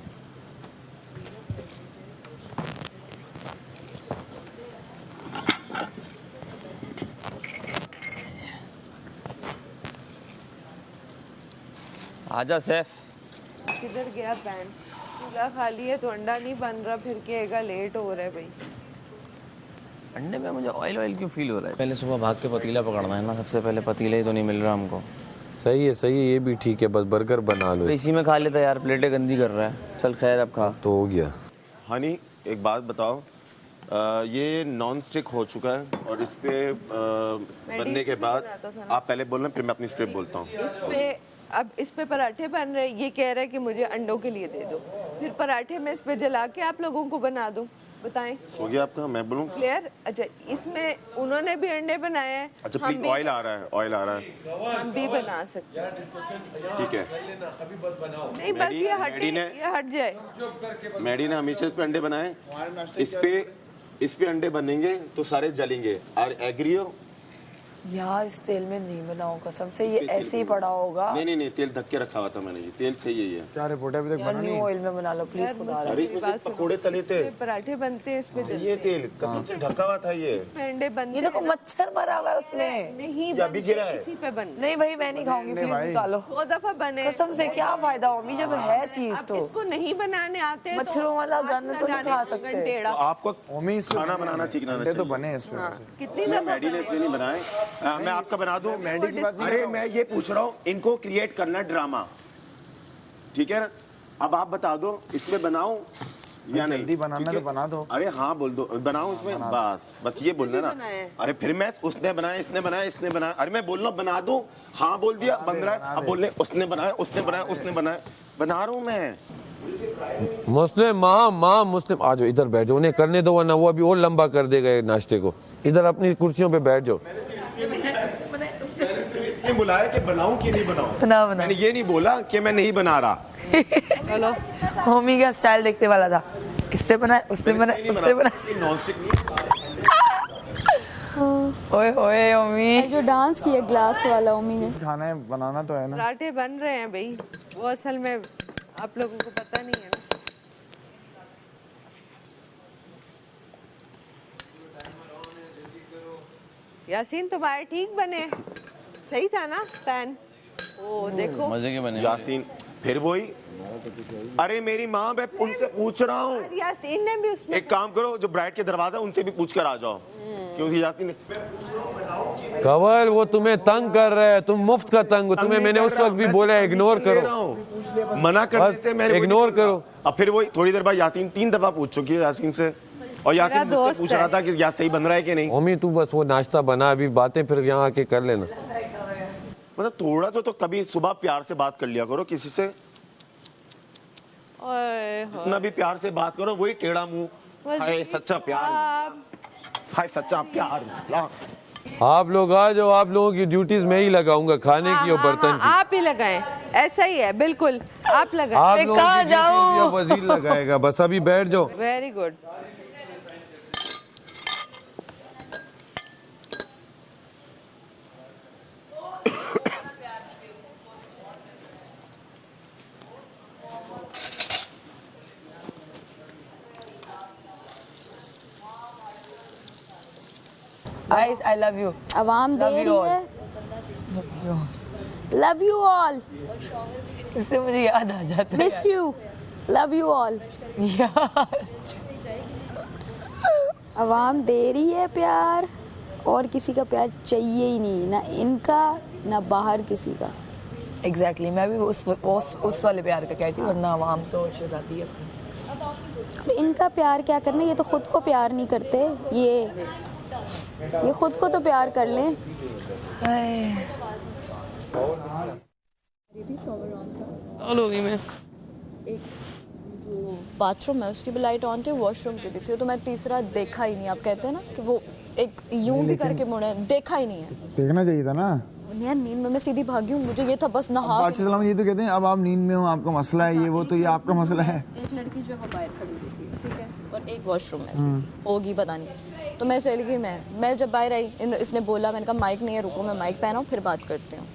आजा सैफ। किधर गया पैन? चूल्हा खाली है तो अंडा नहीं बन रहा, फिर कहेगा लेट हो रहा है भाई। अंडे में मुझे ऑयल क्यों फील हो रहा है? पहले सुबह भाग के पतीला पकड़ना है ना, सबसे पहले पतीला ही तो नहीं मिल रहा हमको। सही है, ये भी ठीक है, बस बर्गर बना लो। तो इसी में खा लेता यार, प्लेटें गंदी कर रहा है। चल खैर, अब खा तो हो गया। हनी, एक बात बताओ, ये नॉन स्टिक हो चुका है और इस पे बनने के बाद आप पहले बोलना, फिर मैं अपनी स्क्रिप्ट बोलता हूँ। अब इस पे पराठे बन रहे, ये कह रहा है कि मुझे अंडों के लिए दे दो, फिर पराठे में इस पे जला के आप लोगों को बना दूं। बताएं। हो गया आपका, मैं बोलूं? क्लियर। अच्छा, इसमें उन्होंने भी अंडे बनाए हैं। अच्छा प्लीज, ऑयल आ रहा है, ऑयल आ रहा है। हम भी बना सकते हैं। ठीक है। नहीं बस ये हट जाए। मैडी ने हमेशा इस पे अंडे बनाए, इस पे अंडे बनेंगे तो सारे जलेंगे। और एग्री हो? यार इस तेल में नहीं बनाओ कसम से, ये ऐसे ही पड़ा होगा। नहीं, तेल ढक के रखा हुआ था मैंने, ये तेल सही है। क्या रिपोर्ट है अभी तक यार बना न्यू नहीं? ऑयल में बना लो प्लीज खुदा। अरे इसमें से पकोड़े तले थे, पराठे बनते हैं इसमें। ये तेल कसम से ढका हुआ था ये। अंडे बनते। ये देखो मच्छर मरा हुआ है उसमें। नहीं अभी गिरा है। इसी पे बन। नहीं भाई मैं नहीं खाऊंगी, प्लीज निकालो। 100 दफा बने। कसम से क्या फायदा होगी जब है चीज तो। इसको नहीं बनाने आते मच्छरों वाला गंद तो नहीं खा सकते। तो आपको खाना बनाना सीखना चाहिए। तो बने इस पे। कितनी मैडी ने इसलिए नहीं बनाए, मैं आपका बना दूं। मैडी की बात नहीं। अरे मैं ये पूछ रहा हूँ, इनको क्रिएट करना ड्रामा, ठीक है ना? अब आप बता दो इसमें बनाऊं या नहीं? जल्दी बनाना तो बना दो। अरे हाँ बोल दो, बनाऊं इसमें, बस ये बोलना ना। अरे फिर मैं उसने बनाया, इसने बनाया, इसने बनाया। अरे मैं बोल रहा हूँ बना दूं, हाँ बोल दिया, बन रहा है। अब बोलने उसने बनाया, उसने बनाया, उसने बनाया, बना रहा हूँ मैं। मुस्लिम माँ मुस्लिम आ जाओ, इधर बैठ जाओ, उन्हें करने दो वरना वो अभी और लंबा कर देगा ये नाश्ते को। इधर अपनी कुर्सियों पे बैठ जाओ। बुलाया कि बनाऊं कि नहीं बनाऊं? बना मैंने ये नहीं बोला कि मैं नहीं बना रहा। चलो होमी का स्टाइल देखने वाला था, इससे बना, उसने बना, उसने बना। नॉनस्टिक नहीं। ओए ओए होमी जो डांस किया ग्लास वाला ओमी ने। खाना है, बनाना तो है ना। पराठे बन रहे हैं भाई, वो असल में आप लोगों को पता नहीं है ना। यासीन तुम्हारे ठीक बने, सही था ना पैन? ओ देखो मजे के बने। यासीन फिर वही। अरे मेरी माँ, मैं उनसे पूछ रहा हूँ। यासीन ने भी उसमें। एक काम करो, जो ब्राइड के दरवाजा उनसे भी पूछ कर आ जाओ, क्योंकि यासीन ने। कवल वो तुम्हें तंग कर रहा है, तुम मुफ्त का तंग हो। तुम्हें मैंने उस वक्त भी बोला इग्नोर करो, मना करने से मैंने इग्नोर करो। अब फिर वही थोड़ी देर बाद यासीन 3 दफा पूछ चुकी है यासीन से, और यासीन मुझसे पूछ रहा था कि या सही बन रहा है कि नहीं। ओमी तू बस वो नाश्ता बना, अभी बातें फिर यहाँ आके कर लेना। मतलब थोड़ा तो कभी सुबह प्यार से बात कर लिया करो किसी से। जितना भी प्यार से बात करो, वही टेढ़ा मुंह। हाय सच्चा प्यार, हाय सच्चा प्यार। आप लोग आ जाओ, आप लोगों की ड्यूटीज मैं ही लगाऊंगा, खाने की और बर्तन की। आप ही लगाएं, ऐसा ही है बिल्कुल, आप लगाएं। आप लोगों की ड्यूटीज वजीर लगाएगा, बस अभी बैठ जाओ। Very good. Guys, I love you. आवाम दे रही है। Love you all. इससे मुझे याद आ जाता है। Miss you. Love you all. आवाम दे रही है प्यार, और किसी का प्यार चाहिए ही नहीं, ना इनका ना बाहर किसी का। Exactly, मैं भी उस वाले प्यार का कहती हूँ, वरना आवाम तो शराबी है। और इनका प्यार क्या करना, ये तो खुद को प्यार नहीं करते। ये खुद को तो प्यार कर लें। होगी मैं एक जो बाथरूम है उसकी भी लाइट ऑन थी, वॉशरूम की भी थी, तो मैं तीसरा देखा ही नहीं। आप कहते हैं ना कि वो एक यूं भी करके मुड़े, देखा ही नहीं है। देखना चाहिए था ना यार, नींद में मैं सीधी भागी हूँ, मुझे ये था बस नहा। ये तो कहते हैं अब आप नींद में हो, आपका मसला है, ये वो तो ये आपका मसला है। एक लड़की जो है बाहर खड़ी हुई थी, ठीक है, और एक वॉशरूम में थी, होगी पता नहीं। तो मैं चली गई, मैं जब बाहर आई, इसने बोला, मैंने कहा माइक नहीं है, रुको मैं माइक पहनाऊँ फिर बात करती हूँ।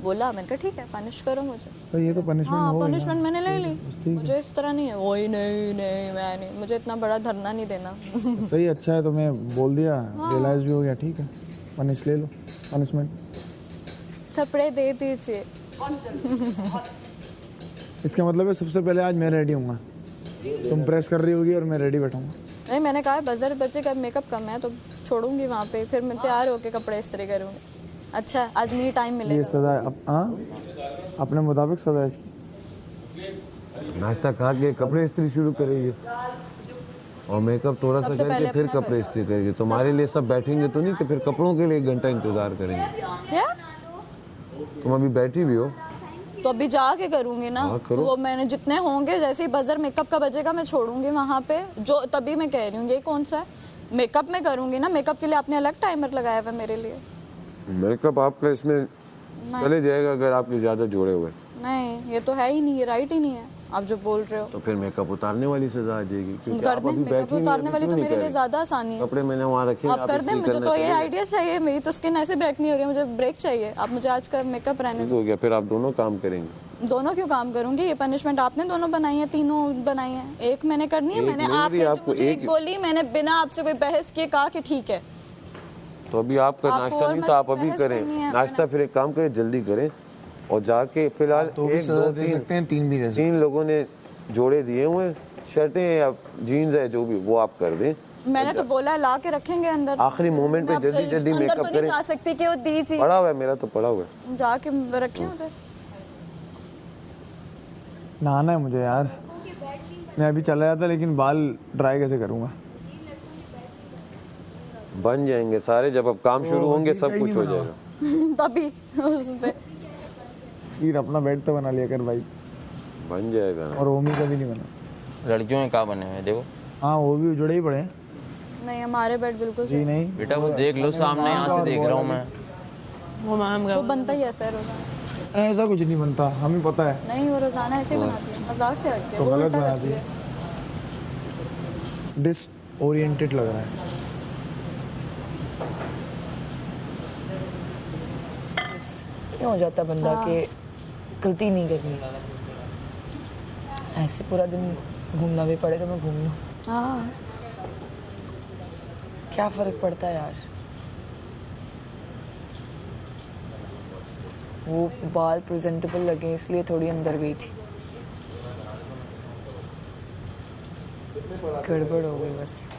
बोला, मैंने कहा ठीक है पनिश करो मुझे। तो ये तो पनिशमेंट हाँ, पनिशमेंट मैंने ले ली। मुझे इस तरह नहीं है, वही नहीं मैं नहीं, मुझे इतना बड़ा धरना नहीं देना। सही, अच्छा है, तो मैं बोल दिया, रियलाइज भी हो गया, ठीक है, पनिश ले लो, पनिशमेंट। थपड़े दे दीजिए। इसका मतलब है सबसे पहले आज मैं रेडी हूँगा, तुम प्रेस कर रही होगी और मैं रेडी बैठूंगा। नहीं, मैंने कहा बजर बच्चे का मेकअप कम है तो छोड़ूंगी वहाँ पे, फिर मैं तैयार होके कपड़े इस्त्री करूँगी। अच्छा, आज मुझे टाइम मिलेगा। ये सजा है, हाँ अपने मुताबिक सजा है इसकी। नाश्ता खा के कपड़े इस्त्री शुरू करेगी और मेकअप थोड़ा सा करके फिर कपड़े इस्त्री करेगी। तुम्हारे लिए सब बैठेंगे तो नहीं कि फिर कपड़ों के लिए 1 घंटा इंतजार करेंगे। क्या तुम अभी बैठी भी हो? तो अभी जाके करूंगी ना। करो। तो वो मैंने जितने होंगे, जैसे ही बजर मेकअप का बजेगा मैं छोड़ूंगी वहाँ पे, जो तभी मैं कह रही हूँ ये कौन सा है, मेकअप में करूंगी ना। मेकअप के लिए आपने अलग टाइमर लगाया हुआ है मेरे लिए। मेकअप आपका इसमें चले जाएगा अगर आपके ज्यादा जोड़े हुए। नहीं, ये तो है ही नहीं, ये राइट ही नहीं है आप जो बोल रहे हो। तो फिर मेकअप उतारने वाली सजा आ जाएगी, क्योंकि कर आप दें, अभी मेकअप बैठी नहीं उतारने हैं, वाली तो क्यों नहीं मेरे कर लिए रही? ज्यादा आसानी है। कपड़े मैंने वहाँ रखे हैं, आप कर दें, इसलिए मुझे करना तो ये चाहिए। आइडिया चाहिए, मेरी तो स्किन ऐसे ब्रेक नहीं हो रही है, मुझे ब्रेक चाहिए। आप मुझे आज का मेकअप रहने तो हो गया, फिर आप दोनों काम करेंगे। दोनों क्यों काम करूंगी? ये पनिशमेंट आपने दोनों बनाई है, तीनों बनाई है, एक मैंने करनी है। एक मैंने मिल रही आपने है जो आपको, मुझे एक- एक बोली, मैंने बिना आपसे कोई बहस किए कहा कि ठीक है। तो अभी आपका आपको नाश्ता और नहीं मत तो आप अभी बहस करें करनी है नाश्ता, फिर एक काम करें जल्दी करें और जाके फिलहाल तो भी एक सजा दो दे सकते हैं, 3 भी दे सकते हैं। 3 लोगों ने जोड़े दिए हुए हैं, शर्टें या जीन्स है जो भी, वो आप कर दें। मैंने तो बोला ला के रखेंगे अंदर। आखिरी मोमेंट पे मैं अब जल्दी जल्दी अंदर मेकअप तो नहीं करें। जा सकती कि वो दीजिए, पड़ा हुआ है मेरा, तो पड़ा हुआ है। जाके रखे उधर। नहाना है मुझे यार, मैं अभी चला जाता लेकिन बाल ड्राई कैसे करूँगा? बन जाएंगे सारे, जब अब काम शुरू होंगे सब कुछ हो जाएगा। तभी उस पे फिर अपना बेड तो बना लिया कर भाई, बन जाएगा ना। और ओमी का भी नहीं बना। लड़कियों में कहाँ बने हुए हैं, देखो हाँ वो भी जुड़े ही पड़े हैं नहीं, हमारे बेड बिल्कुल जी सही। नहीं। बेटा, वो देख लो सामने, यहाँ से देख रहा हूँ मैं। वो मैम का वो बनता ही ऐसा है रोजाना। ऐसा कुछ नहीं बनता, हमें पता है। नहीं, वो रोजाना ऐसे ही बनाती है, मजाक से हटके तो वो गलत उल्टा बनाती करती है, है। डिसओरिएंटेड लग रहा है। क्यों हो जाता बंदा कि गलती नहीं करनी, ऐसे पूरा दिन घूमना भी पड़े तो मैं घूम लूँ, हाँ क्या फर्क पड़ता है यार। वो बाल प्रेजेंटेबल लगे इसलिए थोड़ी अंदर गई थी, गड़बड़ हो गई बस,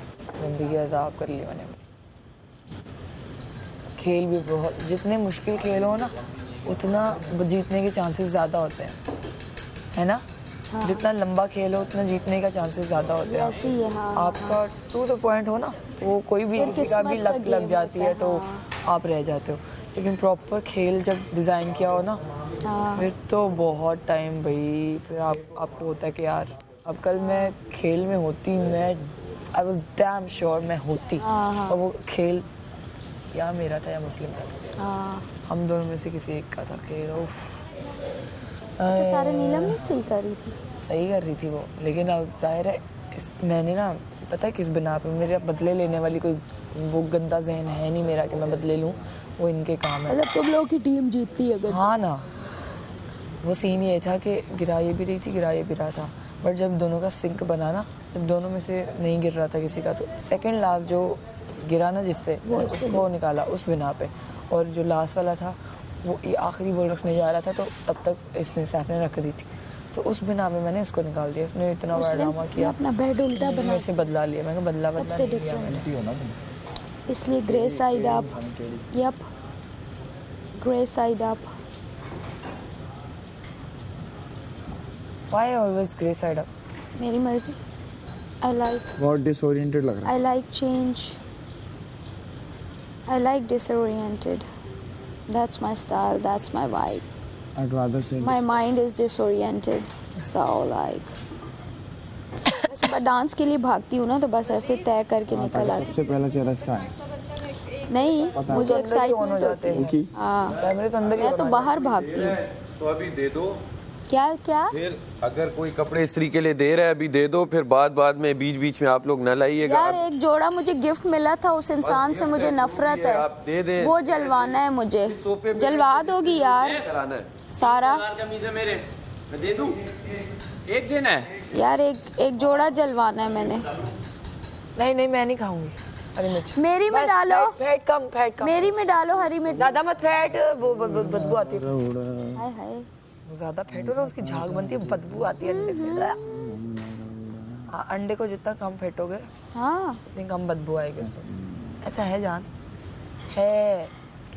जिंदगी अजाब कर ली मैंने। खेल भी बहुत, जितने मुश्किल खेल हो ना उतना जीतने के चांसेस ज़्यादा होते हैं, है ना? हाँ। जितना लंबा खेल हो उतना जीतने का चांसेस ज़्यादा होते हैं। ऐसे ही है, हाँ। आपका टू द पॉइंट हो ना, तो वो कोई भी किसी का भी लक लग जाती है तो आप रह जाते हो। लेकिन प्रॉपर खेल जब डिज़ाइन किया हो ना, फिर तो बहुत टाइम भाई, फिर आपको होता है कि यार अब कल मैं खेल में होती, मैं आई वॉज डैम श्योर मैं होती, और वो खेल या मेरा था या मुस्लिम का था, हम दोनों में से किसी एक का था खेल। अच्छा, सारे नीलम नहीं सही कर रही थी, सही कर रही थी वो, लेकिन अब जाहिर है मैंने ना, पता है किस बिना पे, मेरा बदले लेने वाली कोई वो गंदा जहन है नहीं मेरा कि मैं बदले लूँ, वो इनके काम है। मतलब तुम लोगों की टीम जीतती है। हाँ ना, वो सीन ये था कि गिरा ये भी रही थी, गिरा ये भी रहा था, बट जब दोनों का सिंक बना ना, जब दोनों में से नहीं गिर रहा था किसी का, तो सेकंड लास्ट जो गिरा ना जिससे, उसको निकाला उस बिना पे, और जो लास्ट वाला था वो ये आखिरी बॉल रखने जा रहा था, तो तब तक इसने सैफ ने रख दी थी, तो उस बिना में मैंने उसको निकाल दिया। उसने इतना बड़ा ड्रामा किया, अपना बेड उल्टा बना, मेरे से बदला लिया। मैं बदला सबसे नहीं लिया डिफरेंट, मैंने। इसलिए grey side up, yup grey side up. Why always grey side up? मेरी मर्जी, आई लाइक, बहुत डिसओरिएंटेड लग रहा है। I like change, I like disoriented, that's my style, that's my vibe, I'd rather say my mind is disoriented, so like सुबह डांस के लिए भागती हूँ ना, तो बस ऐसे तय करके निकल आती सबसे पहला चेहरा इसका है। नहीं, मुझे ऑन हो एक्साइटमेंट जाते होती है। हैं, हाँ, कैमरे तो अंदर ही मैं तो बाहर भागती हूँ। तो अभी दे दो, क्या क्या फिर अगर कोई कपड़े इस्त्री के लिए दे रहा है अभी दे दो, फिर बाद में बीच बीच में आप लोग न लाइएगा। यार, एक जोड़ा मुझे गिफ्ट मिला था, उस इंसान से मुझे नफरत है, आप दे दें, वो जलवाना है मुझे, जलवा दोगी यार कराना है। सारा? कमीज है मेरे, मैं दे दूं, एक दिन है यार, एक जोड़ा जलवाना है मैंने। नहीं मैं नहीं खाऊंगी हरी मिर्च। मेरी में बस डालो, फैट कम, फैट कम, मेरी में डालो हरी मिर्च। ज्यादा मत फैट, वो बदबू आती है। हाय हाय, ज्यादा फैट हो ना उसकी झाग बनती है, बदबू आती है अंडे से। हाँ, अंडे को जितना कम फेंटोगे हाँ उतनी कम बदबू आएगी उसमें से। ऐसा है जान, है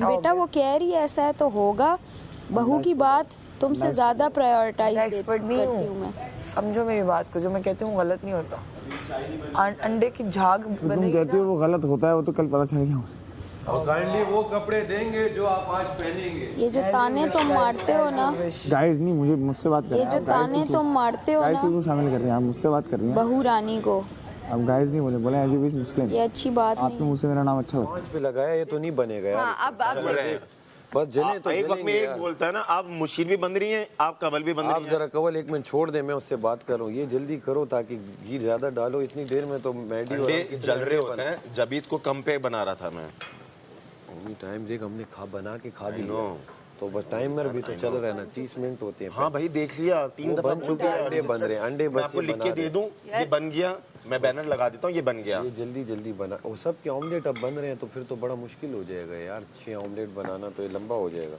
बेटा, वो कह रही है ऐसा है तो होगा। बहू की बात तुमसे ज्यादा प्रायोरिटाइज एक्सपर्ट नहीं करती हूँ मैं। समझो मेरी बात को, जो मैं कहती हूँ गलत नहीं होता। अंडे की झाग तुम बनेगी कहती हो वो गलत होता है, वो तो कल पता चल गया। और काइंडली वो कपड़े देंगे जो आप आज पहनेंगे। ये जो ताने तुम मारते हो ना, गाइस नहीं, मुझसे बात कर ये जो ताने तुम मारते हो गाइस ना, क्यों शामिल कर रहे हैं आप? मुझसे बात कर रही हैं बहू रानी को। अब गाइस नहीं बोले एज ए मुस्लिम। ये अच्छी बात आपने नहीं। मुझसे मेरा नाम अच्छा बताया। 5 पे लगाया, ये तो नहीं बनेगा यार। हाँ, अब बस जले तो एक वक्त में एक बोलता है ना, आप मुशीर भी बन रही हैं, आप कवल भी बन रही आप हैं। जरा कवल 1 मिनट छोड़ दे, मैं उससे बात कर रहा हूँ। ये जल्दी करो ताकि घी ज्यादा डालो, इतनी देर में तो मैडी अंडे जल रहे होते हैं। जबीत को कम पे बना रहा था मैं। टाइम देख, हमने बना के खा दी तो बस टाइमर भी तो चल रहा है ना, 30 मिनट होते हैं। हाँ भाई देख लिया, 3 दफा बन चुके हैं, अंडे बन रहे हैं। अंडे मैं बस आपको लिख के दे दूं, ये बन गया, मैं बैनर लगा देता हूँ, ये बन गया। ये जल्दी जल्दी बना, और सब के ऑमलेट अब बन रहे हैं तो फिर तो बड़ा मुश्किल हो जाएगा यार। 6 ऑमलेट बनाना तो ये लंबा हो जाएगा।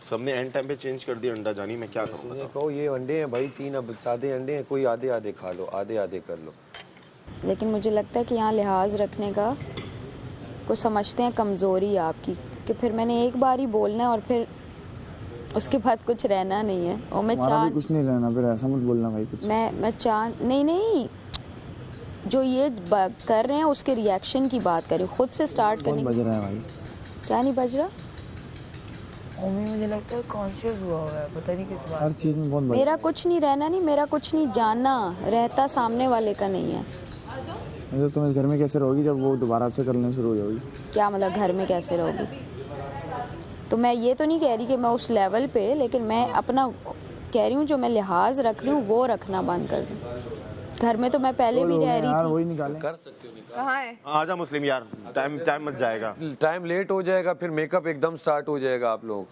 सबने एंड टाइम पे चेंज कर दिया अंडा जानी, मैं क्या करूँ? कहो ये अंडे हैं भाई 3, अब सादे अंडे हैं, कोई आधे आधे खा लो, आधे आधे कर लो। लेकिन मुझे लगता है कि यहाँ लिहाज रखने का को समझते हैं कमज़ोरी है आपकी, कि फिर मैंने एक बार ही बोलना है और फिर उसके बाद कुछ रहना नहीं है। और मैं चाह कुछ नहीं रहना, फिर ऐसा मत बोलना भाई कुछ। मैं चाह नहीं जो ये कर रहे हैं उसके रिएक्शन की बात करें, खुद से स्टार्ट करने बज रहा है भाई। क्या नहीं बज रहा? मम्मी मुझे लगता है कॉन्शियस हुआ है, पता नहीं किस बात। हर चीज में बहुत बज मेरा कुछ नहीं रहना नहीं, मेरा कुछ नहीं जानना रहता सामने वाले का नहीं है। तो तुम इस घर में कैसे रहोगी जब वो दोबारा से करने शुरू हो जाओगी? क्या मतलब घर में कैसे रहोगी? तो मैं ये तो नहीं कह रही कि मैं उस लेवल पे, लेकिन मैं अपना कह रही हूँ जो मैं लिहाज रख रही हूँ वो रखना बंद कर दूँ। घर में तो मैं पहले भी रह रही थी। वही निकालें। कर सकते हो निकाल। कहाँ है? आजा मुस्लिम यार, टाइम मत जाएगा। टाइम लेट हो जाएगा, फिर मेकअप एकदम स्टार्ट हो जाएगा आप लोग।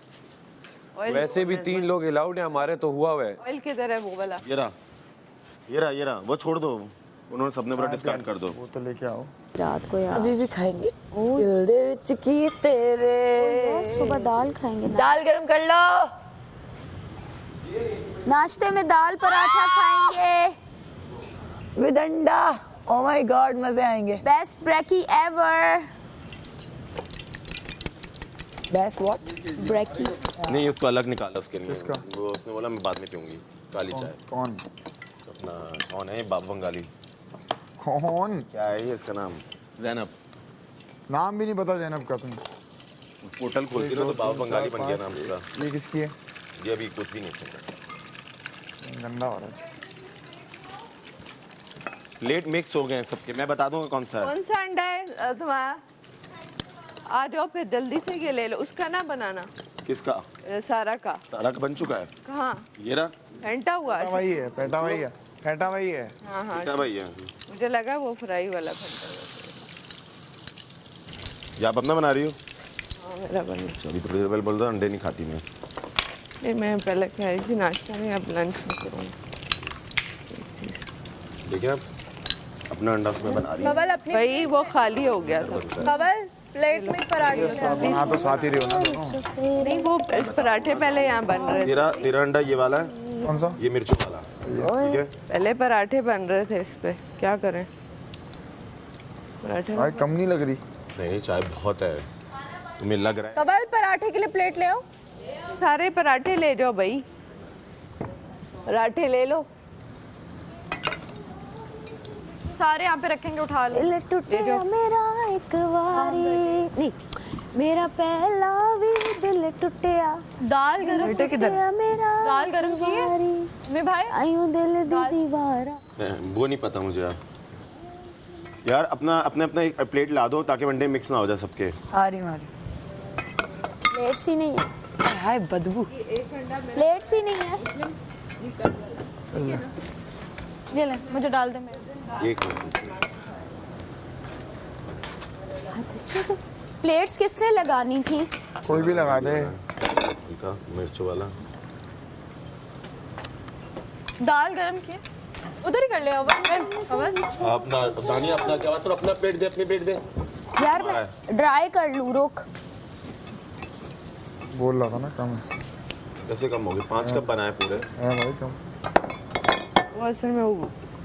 वैसे भी 3 लोग अलाउड है, हमारे तो हुआ हुआ है। ऑयल किधर है वो वाला? ये रहा, वो छोड़ दो, उन्होंने सबने पूरा डिस्कार्ड कर दो। वो तो लेके आओ रात को यार अभी भी खाएंगे। दिल दे विच की तेरे। सुबह दाल खाएंगे ना। दाल गरम कर लो। नाश्ते में दाल पराठा खाएंगे विद अंडा। ओह माय गॉड, मजे आएंगे। Best brekkie ever. Best what? Brekkie. नहीं, उसको अलग निकाला उसके लिए। किसका? वो उसने बोला मैं बाद में पीऊंगी काली चाय। कौन? अपना कौन है बाप बंगाली? कौन? क्या है ये इसका नाम? जैनब। नाम भी नहीं पता जैनब का तुम्हें? पोर्टल खोलती ना तो बाप बंगाली बन गया नाम उसका। ये किसकी है? ये अभी कुछ भी नहीं है, गंदा हो रहा है। लेट मिक्स हो गए हैं सबके। मैं बता दूंगा कौन सा है। कौन सा अंडा है तुम्हारा? आ जाओ फिर जल्दी से ये ले लो। उसका ना बनाना। किसका? सारा का। सारा का बन चुका है। कहाँ? ये रहा। फेंटा हुआ है। वही है, पेटा वही है, फेंटा वही है। हाँ हाँ, क्या भाई है? मुझे लगा वो फ्राई वाला फेंटा हुआ। ये आप अपना बना रही हो? हाँ, मेरा बन। अभी थोड़ी देर पहले बोल रहा अंडे नहीं खाती मैं। नहीं, मैं पहले खाई थी नाश्ता में, अब लंच में करूँगी। देखिए आप अपना अंडा उसमें बना रही है। कवल अपनी भाई वो खाली हो गया था। कवल प्लेट में पराठे हाँ तो साथ ही रहो ना दोनों। नहीं, वो पराठे पहले यहाँ बन रहे थे। तेरा अंडा ये वाला है। कौन सा? ये मिर्चों वाला। ठीक है। पहले पराठे बन रहे थे इस पे, क्या करें? पराठे चाय कम नहीं लग रही? नहीं, चाय बहुत है, तुम्हें लग रहा है। कवल पराठे के लिए प्लेट ले आओ। सारे पराठे ले जाओ भाई, पराठे ले लो। सारे यहाँ पे रखेंगे, उठा लो। दिल टूटिया मेरा एक वारी नहीं, मेरा पहला भी दिल टूटिया। दाल गरम मेरा दाल गरम की है मैं भाई। आयूं दिल दी दीवारा। वो नहीं पता मुझे यार। अपना अपना एक प्लेट ला दो ताकि वनडे मिक्स ना हो जाए सबके। आ रही हूँ। प्लेट्स ही नहीं है। हाय बदबू। प्लेट्स ही नहीं है। ये ले, मुझे डाल दे मेरे। एक मिनट। प्लेट्स किसने लगानी थी? कोई भी लगा दे। इनका मिर्चों वाला। दाल गरम की उधर ही कर ले कवल। अपना दानिया अपना क्या बात, अपना प्लेट दे, अपनी प्लेट दे यार मैं ड्राई कर लूँ, रुक। बोल रहा था ना कम है। कैसे कम होगी? 5 कप बनाए पूरे। है भाई कम। वो असल में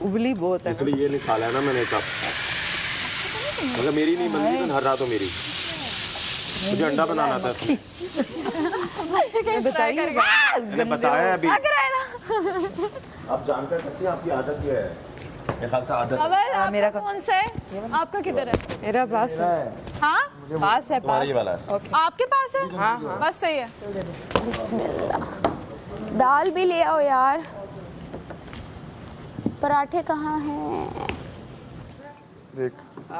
उबली बहुत है। इसलिए ये निकाला है ना मैंने कप। अगर मेरी नहीं बनती तो हर रात हो मेरी। मुझे अंडा बनाना था इसमें। बताइए। मैंने बताया अभी। आप जानकर सकती हैं आपकी आदत क्या है। मेरे ख्याल से आदत अवल मेरा आपका कौन सा है? आपका किधर है? मेरा पास है। हाँ पास है, तुम्हारा पास ये वाला है। आपके पास है? हाँ। बस सही है। बिस्मिल्लाह। दाल भी ले आओ यार। पराठे कहाँ हैं? देख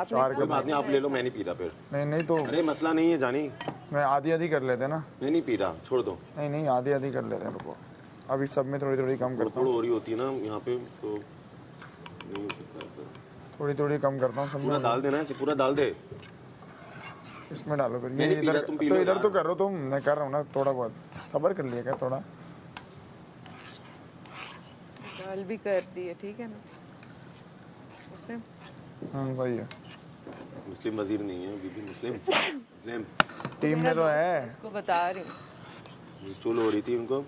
चार कोई बात नहीं, आप ले लो, मैं नहीं पी रहा फिर। नहीं तो अरे मसला नहीं है जानी, मैं आधी कर लेते ना। मैं नहीं पी रहा, छोड़ दो। नहीं आधी कर लेते हैं रुको। अभी सब में थोड़ी थोड़ी कम करता हूँ। हो रही होती है ना यहाँ पे, तो नहीं हो सकता ऐसा। थोड़ी कम करता हूँ सब पूरा में। डाल देना है, पूरा डाल दे। इसमें डालो फिर। मैं ये नहीं पी रहा, तुम पी लो इधर यार। तो कर रहे हो तुम, मैं कर रहा हूँ ना। थोड़ा बहुत सब्र कर लिया क्या थोड़ा। दाल भी कर दी है, ठीक है ना। सही है। मुस्लिम वजीर नहीं है बीबी, मुस्लिम टीम में तो है। उसको बता रही हूँ। चुल हो रही थी उनको।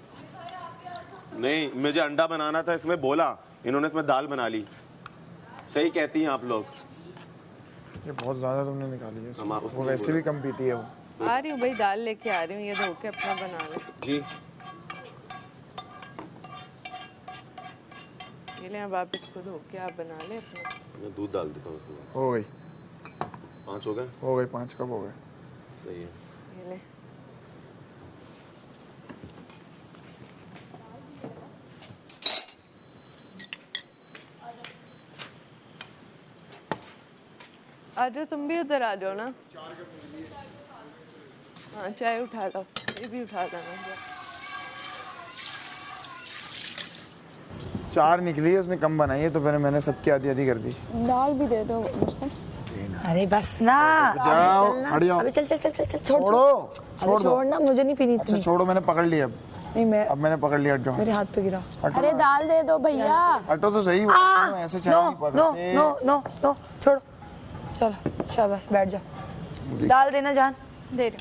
नहीं, मुझे अंडा बनाना था, इसमें बोला, इन्होंने इसमें दाल बना ली। सही कहती हैं आप लोग। ये बहुत ज्यादा तुमने निकाली है। हम उसको वो वैसे भी कम पीती है वो। आ रही हूँ भाई, दाल लेके आ रही हूँ। ये धो के अपना बना ले। जी ये ले, अब आप इसको धो के आप बना ले अपना। मैं दूध डाल देता हूँ उसमें। हो गई 5 हो गए? हो गई, 5 कप हो गए। सही है। ये ले। आ जाओ, तुम भी उधर आ जाओ ना। हाँ चाय उठा लो, ये भी उठा देना। 4 निकली है, उसने कम बनाई है तो मैंने सबकी आधी कर दी। दाल भी दे दो मुझको। अरे बस ना, जाओ, हट जाओ। अबे चल छोड़ो, छोड़ ना, मुझे नहीं पीनी अच्छा इतनी। छोड़ो, मैंने पकड़ लिया। अब नहीं मैंने पकड़ लिया। हट जाओ, मेरे हाथ पे गिरा। अरे दाल दे दो भैया। हटो तो सही। ऐसे चाय नहीं पकड़ते। नो छोड़ो, चलो शाबाश, बैठ जाओ। दाल देना जान। दे रहे।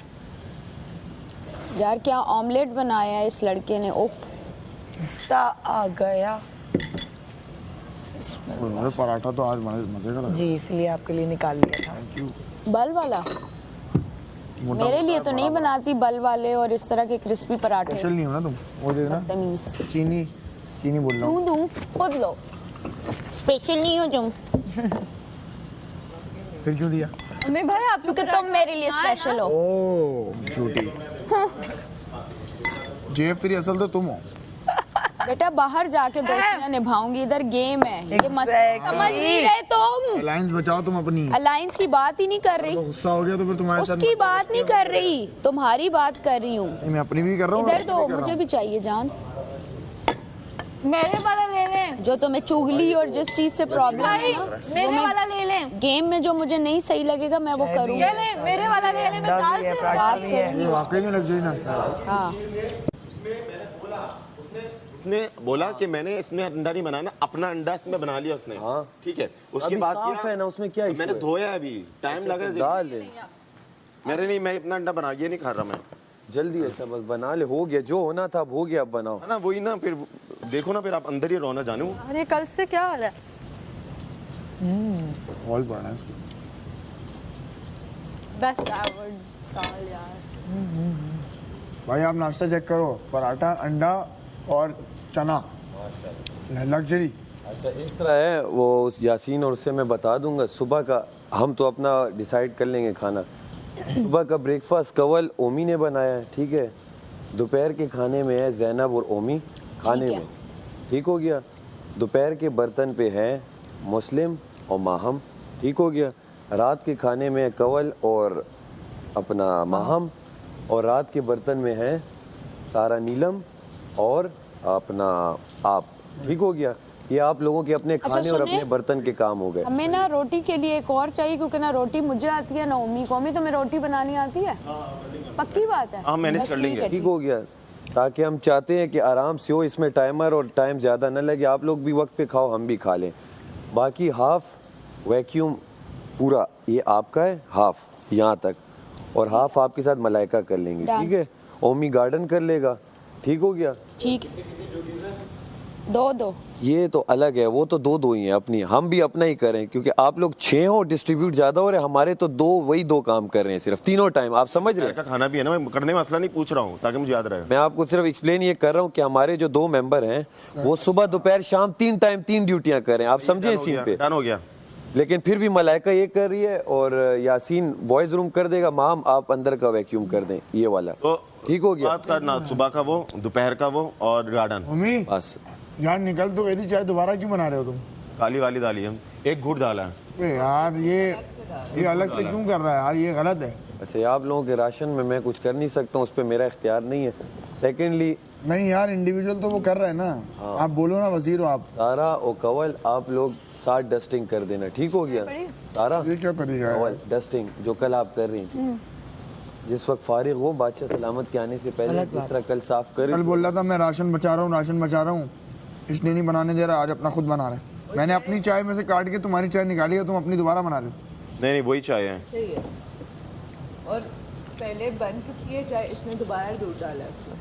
यार क्या ऑमलेट बनाया है इस लड़के ने, उफ। सा आ गया ओए, पराठा तो आज मजे का लगा। जी, इसलिए आपके लिए निकाल लिया था। Thank you. बल वाला मेरे लिए तो नहीं बनाती, बल वाले और इस तरह के क्रिस्पी पराठे। स्पेशल नहीं हो ना तुम, वो दे देना। तमीज। चीनी बोल रहा हूँ। दूं खुद लो। स्पेशल नहीं हो तुम। फिर क्यों दिया? अम्मी भाई आप क्योंकि तुम मेरे लिए स्पेशल हो। ओ झूठी। जेफ तेरी असल तो तुम हो। बेटा बाहर जाके दोस्तियां निभाऊंगी, इधर गेम है। ये Exactly. समझ नहीं रहे तुम। अलायंस बचाओ तुम अपनी। अलायंस की बात ही नहीं कर रही। तो गुस्सा हो गया तो फिर तुम्हारे साथ उसकी बात नहीं कर रही, तुम्हारी बात कर रही हूँ। नहीं, मैं अपनी भी कर रहा हूँ। इधर दो, मुझे भी चाहिए जान। मेरे वाला ले लें। जो तुम्हें चुगली और जिस चीज से प्रॉब्लम है ना, मेरे वाला ले लें। गेम में जो मुझे नहीं सही लगेगा मैं वो करूँगी। ये ले, मेरे वाला ले लें। मैं दाल से बात करूँगी। ये वाकई में लग्जरी नाश्ता है। हाँ उसने बोला कि मैंने इसमें अंडा नहीं बनाना, अपना अंडा इसमें बना लिया उसने। हाँ। ठीक है, उसके अभी बाद साफ है ना, उसमें क्या issue मैंने है? धोया अभी, टाइम लगा। दाल दे मेरे नहीं, मैं इतना अंडा बना, ये नहीं खा रहा मैं। जल्दी ऐसा बस बना ले, हो गया जो होना था अब हो गया, अब बनाओ। है ना, वही ना, फिर देखो ना, फिर आप अंदर ही रोना जानू। अरे कल से क्या हाल है? हॉल पड़ा है इसको। बेस्ट दाल यार। भाई आप नाश्ता चेक करो, पराठा, अंडा और चना, लग्जरी। अच्छा इस तरह है, वो उस यासीन और उससे मैं बता दूंगा। सुबह का हम तो अपना डिसाइड कर लेंगे खाना। सुबह का ब्रेकफास्ट कवल ओमी ने बनाया है, ठीक है। दोपहर के खाने में है जैनब और ओमी खाने में, ठीक हो गया। दोपहर के बर्तन पे है मुस्लिम और माहम, ठीक हो गया। रात के खाने में कवल और अपना माहम, और रात के बर्तन में है सारा नीलम और अपना आप, ठीक हो गया। ये आप लोगों के अपने खाने और अपने बर्तन के काम हो गए। हमें ना रोटी के लिए एक और चाहिए, क्योंकि ना रोटी मुझे आती है ना ओमी को। ओमी तुम्हें रोटी बनानी आती है? पक्की बात है। हाँ, मैनेज बस कर ठीक लेंगे। है, ठीक हो गया, ताकि हम चाहते हैं कि आराम से हो, इसमें टाइमर और टाइम ज़्यादा न लगे। आप लोग भी वक्त पे खाओ, हम भी खा लें। बाकी हाफ वैक्यूम पूरा ये आपका है, हाफ यहाँ तक, और हाफ आपके साथ मलाइका कर लेंगे, ठीक है। ओमी गार्डन कर लेगा, ठीक हो गया। ठीक दो ये तो अलग है, वो तो दो ही है अपनी, हम भी अपना ही करें क्योंकि आप लोग 6 हो, डिस्ट्रीब्यूट ज्यादा हो रहे, हमारे तो वही दो काम कर रहे हैं सिर्फ तीनों टाइम, आप समझ रहे हैं। खाना भी है ना, मैं करने में मसला नहीं पूछ रहा हूँ ताकि मुझे याद रहे। मैं आपको सिर्फ एक्सप्लेन ये कर रहा हूँ कि हमारे जो 2 मेंबर हैं वो सुबह दोपहर शाम 3 टाइम 3 ड्यूटियां कर रहे हैं, आप समझे इस सीन पे। डन हो गया। लेकिन फिर भी मलाइका ये कर रही है और यासीन बॉयज रूम कर देगा, माम आप अंदर का वैक्यूम कर दें, ये वाला तो ठीक हो गया। बात करना सुबह का वो, दोपहर का वो और गार्डन। मम्मी बस यार निकल तो गई थी, चाय दोबारा क्यों बना रहे हो तुम? काली वाली डाली हम, एक घूट डाला है। अबे यार ये अलग से क्यों कर रहा है यार, ये गलत है। अच्छा, आप लोगों के राशन में मैं कुछ कर नहीं सकता हूँ, उस पर मेरा इख्तियार नहीं है। सेकेंडली नहीं यार इंडिविजुअल तो वो कर रहे हैं ना। हाँ। आप बोलो ना वजीर हो आप। सारा और कवल आप लोग साथ डस्टिंग कर देना, ठीक हो गया। सारा ये क्या करेगा कवल डस्टिंग जो कल आप कर रही थी, जिस वक्त फारिग हो बादशाह सलामत के आने से पहले जिस तरह कल साफ कर। कल बोल रहा था मैं राशन बचा रहा हूँ, इसलिए नहीं बनाने दे रहा, आज अपना खुद बना रहा है। मैंने अपनी चाय में से काट के तुम्हारी चाय निकाली है, तुम अपनी दोबारा बना रहे हो। नहीं वही चाय है। सही है। और पहले बन चुकी है चाय, इसने दोबारा दूध डाला है उसमें।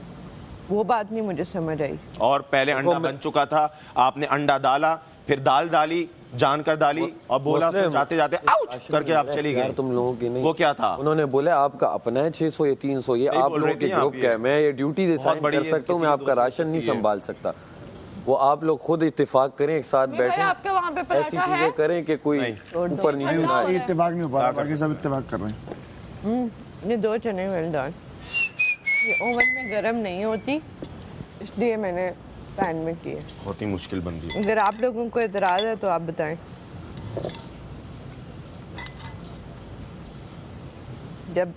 वो बात नहीं मुझे समझ आई। और पहले अंडा बन चुका था, आपने अंडा डाला, फिर दाल डाली, जानकर डाली और बोला जाते जाते आउच करके आप चली गई। तुम लोगों की नहीं, वो क्या था? उन्होंने बोला आपका अपना है 600 या 300, ये आप लोगों के ग्रुप का है, मैं ये ड्यूटी साइन कर सकता हूँ, मैं आपका राशन नहीं संभाल सकता। वो आप लोग खुद इत्तेफाक करें, एक साथ बैठे, आपके वहाँ पे ऐसी चीजें करें कि कोई ऊपर नीचे ना आए। इत्तेफाक नहीं हो पा रहा, बाकी सब इत्तेफाक कर रहे हैं। ये 2 चने मिल दाल, ये ओवन में गर्म नहीं होती, इसलिए मैंने पैन में की है। बहुत ही मुश्किल बन रही है। अगर आप लोगों को इतराज है तो आप बताएं। जब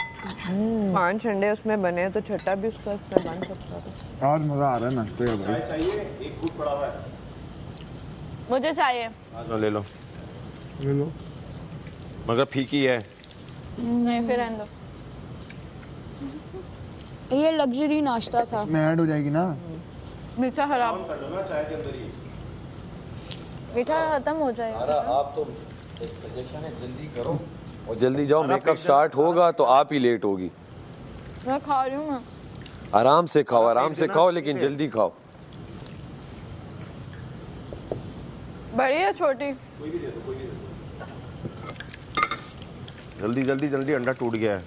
5 अंडे उसमें बने तो छठा भी उसका इसमें बन सकता था। आज मजा आ रहा है नाश्ते का भाई। चाहिए एक घूट पड़ा हुआ है। मुझे चाहिए। ले लो मगर फीकी है। नहीं फिर रहने दो। ये लग्जरी नाश्ता था। मैं ऐड हो जाएगी ना। मीठा खराब कर लो ना चाय के अंदर ही। मीठा खत्म हो जाएगा। आप तो एक सजेशन है, जल्दी करो और जल्दी जाओ, मेकअप स्टार्ट होगा तो आप ही लेट होगी। मैं खा रही हूँ। आराम से खाओ लेकिन जल्दी खाओ। बड़ी है छोटी? जल्दी अंडा टूट गया है।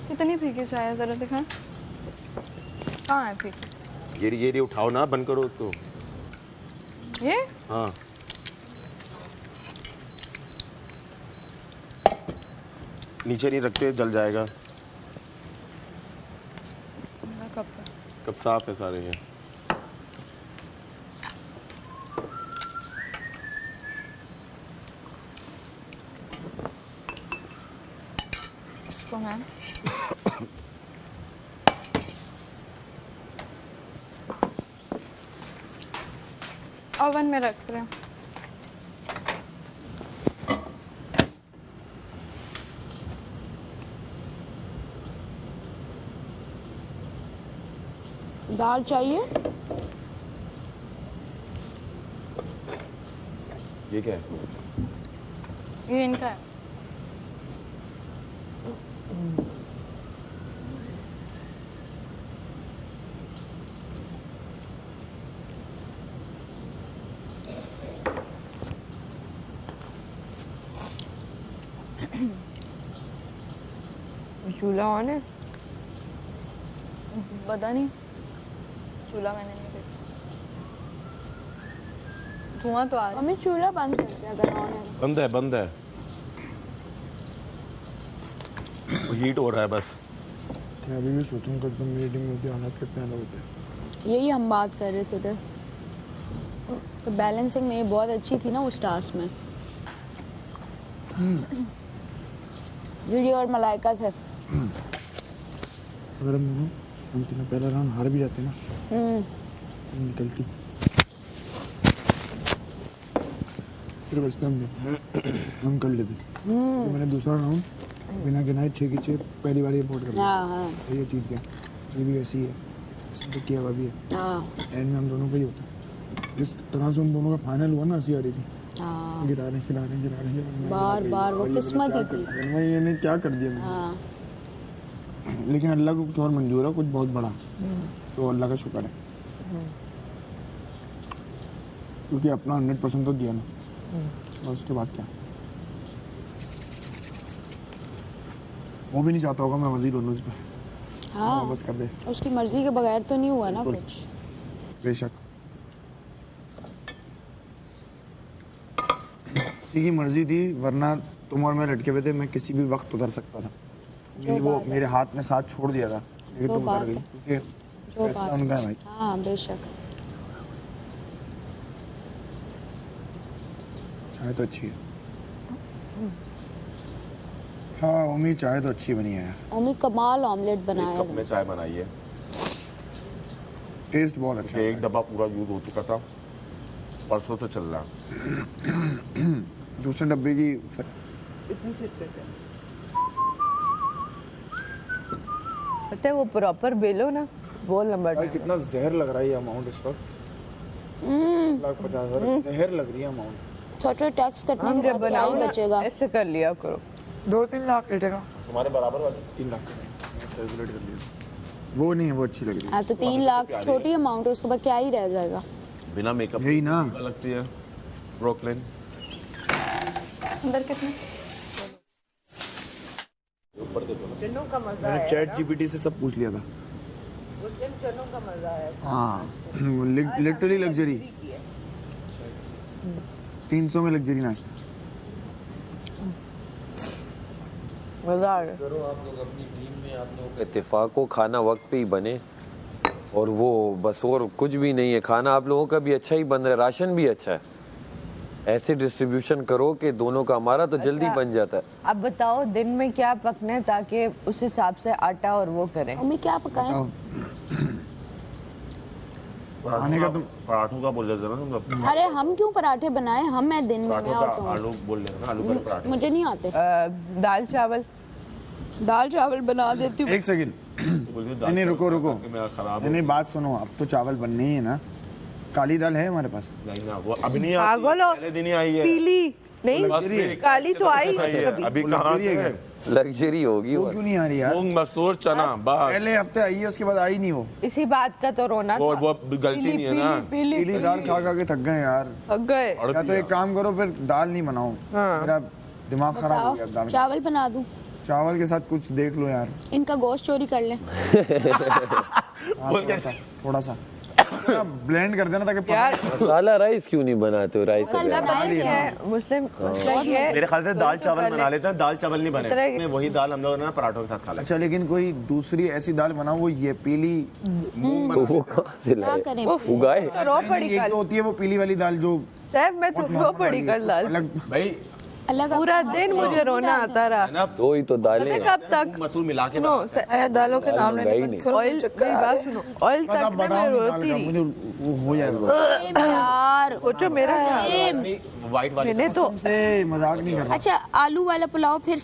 कितनी फीकी चाय है, जरा दिखाएं। कहाँ है फीकी? ये उठाओ ना, बंद करो उसको। ये? हाँ नीचे नहीं रखते, जल जाएगा। कब साफ है सारे ये। इसको मैं ओवन में रख रहे हैं। दाल चाहिए? ये क्या है? ये इनका है। चूल्हा ऑन है? पता नहीं, चूल्हा मैंने नहीं देखा। धुआं तो आ रहा है। हमें चूल्हा बंद कर दिया अगर ऑन है। बंद है। हीट हो रहा है बस। मैं अभी भी सोचूं कि तुम मीटिंग में होती हालात कितने अलग होते हैं। यही हम बात कर रहे थे इधर, तो बैलेंसिंग में ये बहुत अच्छी थी ना उस टास्क में। जूली और मलाइका थे। अगर हम दोनों अंतिम पहला राउंड हार भी जाते ना, निकलती फिर बचते हम कर लेते। तो मैंने दूसरा राउंड बिना गिनाए 6 की 6 पहली बार रिपोर्ट कर दिया। ये चीज़ क्या, ये भी ऐसी है, इसमें किया हुआ भी है। एंड में हम दोनों का ही होता है। जिस तरह से हम दोनों का फाइनल हुआ ना, हंसी आ रही थी। गिरा रहे बार वो किस्मत ही थी। मैंने क्या कर दिया। लेकिन अल्लाह को कुछ और मंजूर है, कुछ बहुत बड़ा, तो अल्लाह का शुक्र है। क्योंकि अपना 100% तो दिया ना, और उसके बाद क्या, वो भी नहीं चाहता होगा मैं वजीर बनूं इस पर। हाँ बस कर दे, उसकी मर्जी के बगैर तो नहीं हुआ ना कुछ। बेशक किसी की मर्जी थी, वरना तुम और मैं लटके हुए थे, मैं किसी भी वक्त उतर सकता था। वो मेरे हाथ में साथ छोड़ दिया था, लेकिन तुम उतर गई क्योंकि फैसला उनका है भाई। हाँ बेशक। चाय तो अच्छी है। हाँ उम्मीद चाय तो अच्छी बनी है। उम्मीद कमाल ऑमलेट बनाया कप में चाय बनाई है, टेस्ट बहुत अच्छा है। एक डब्बा पूरा यूज हो चुका था, परसों से चल रहा है। दूसरे डब्बे की पता है वो प्रॉपर बेलो ना, वो लंबा भाई कितना जहर लग रहा है ये अमाउंट इस वक्त। 1,50,000 जहर लग रही है अमाउंट। छोटे टैक्स कटने हम के जब बाद क्या ही बनाओ बचेगा। ऐसे कर लिया करो। 2-3 लाख लेटेगा तुम्हारे बराबर वाली 3 लाख कैलकुलेट कर लिया। वो नहीं है, वो अच्छी लग रही है। हाँ तो 3 लाख छोटी अमाउंट है, उसके बाद क्या ही रह जाएगा। बिना मेकअप यही ना लगती है ब्रुकलिन। अंदर कितने चनों का मजा मैंने चैट जीपीटी से सब पूछ लिया था। मुस्लिम चनों का मजा है। हाँ लिटरली लग्जरी, 300 में लग्जरी नाश्ता। मजा आ गया। करो आप लोग अपनी टीम में, आप लोगों का इत्तेफाक हो, खाना वक्त पे ही बने, और वो बस और कुछ भी नहीं है। खाना आप लोगों का भी अच्छा ही बन रहा है, राशन भी अच्छा है। ऐसे डिस्ट्रीब्यूशन करो कि दोनों का, हमारा तो जल्दी बन जाता है। अब बताओ दिन में क्या पकना है ताकि उस हिसाब से आटा और वो करें। मम्मी क्या पकाएं? आने का तुम पराठों का बोल रहे थे ना तुम लोग। अरे हम क्यों पराठे बनाए, हम मैं दिन में मैं पराठों और का तुम। आलू बोल रहे थे ना, आलू के पराठे। मुझे नहीं आते। दाल चावल दाल चावल बना देती हूँ। एक सेकंड, नहीं रुको रुको, नहीं बात सुनो। अब तो चावल बनने ही है ना, काली दाल है हमारे पास। नहीं ना, वो अभी नहीं आती, पहले दिन ही आई है। पीली नहीं, काली तो आई अभी कहाँ है? लग्जरी होगी वो क्यों नहीं आ रही यार? मूंग मसूर चना बस। पहले हफ्ते आई है, उसके बाद आई नहीं वो। इसी बात का तो रोना था। वो गलती नहीं है ना। पीली दाल खा खा के थक गए यार। थक गए। या तो एक काम करो, फिर दाल नहीं बनाओ। मेरा दिमाग खराब हो गया दाल। चावल बना दूं? चावल के साथ कुछ देख लो यार। इनका गोश्त चोरी कर लें। थोड़ा सा ब्लेंड कर देना ताकि मसाला राइस क्यों नहीं बनाते हो? राइस मुस्लिम मेरे ख्याल से दाल चावल बना लेते हैं, दाल चावल नहीं बने, वही दाल हम लोग ना पराठों के साथ खा लेते हैं। अच्छा लेकिन कोई दूसरी ऐसी दाल बनाओ, वो ये पीली वो कहाँ से लाए? करें? उगाए? एक तो होती है वो पीली वाली दाल जो मैं तो रो पड़ी कल दाल अलग। भाई अलग पूरा दिन मुझे रोना आता रहा। ना, दो ही तो दालें हैं। कब तक मसूर मिला के दालों के नाम लेने नहीं। बंद करो, ऑयल चक्कर आ रहा है। ऑयल बस आप तक मैं बताओ रोती निकाल का, रही। मुझे वो हो जाएगा। यार सोचो मेरा क्या व्हाइट वाली मैंने तो से मजाक नहीं कर रहा। अच्छा आलू वाला पुलाव फिर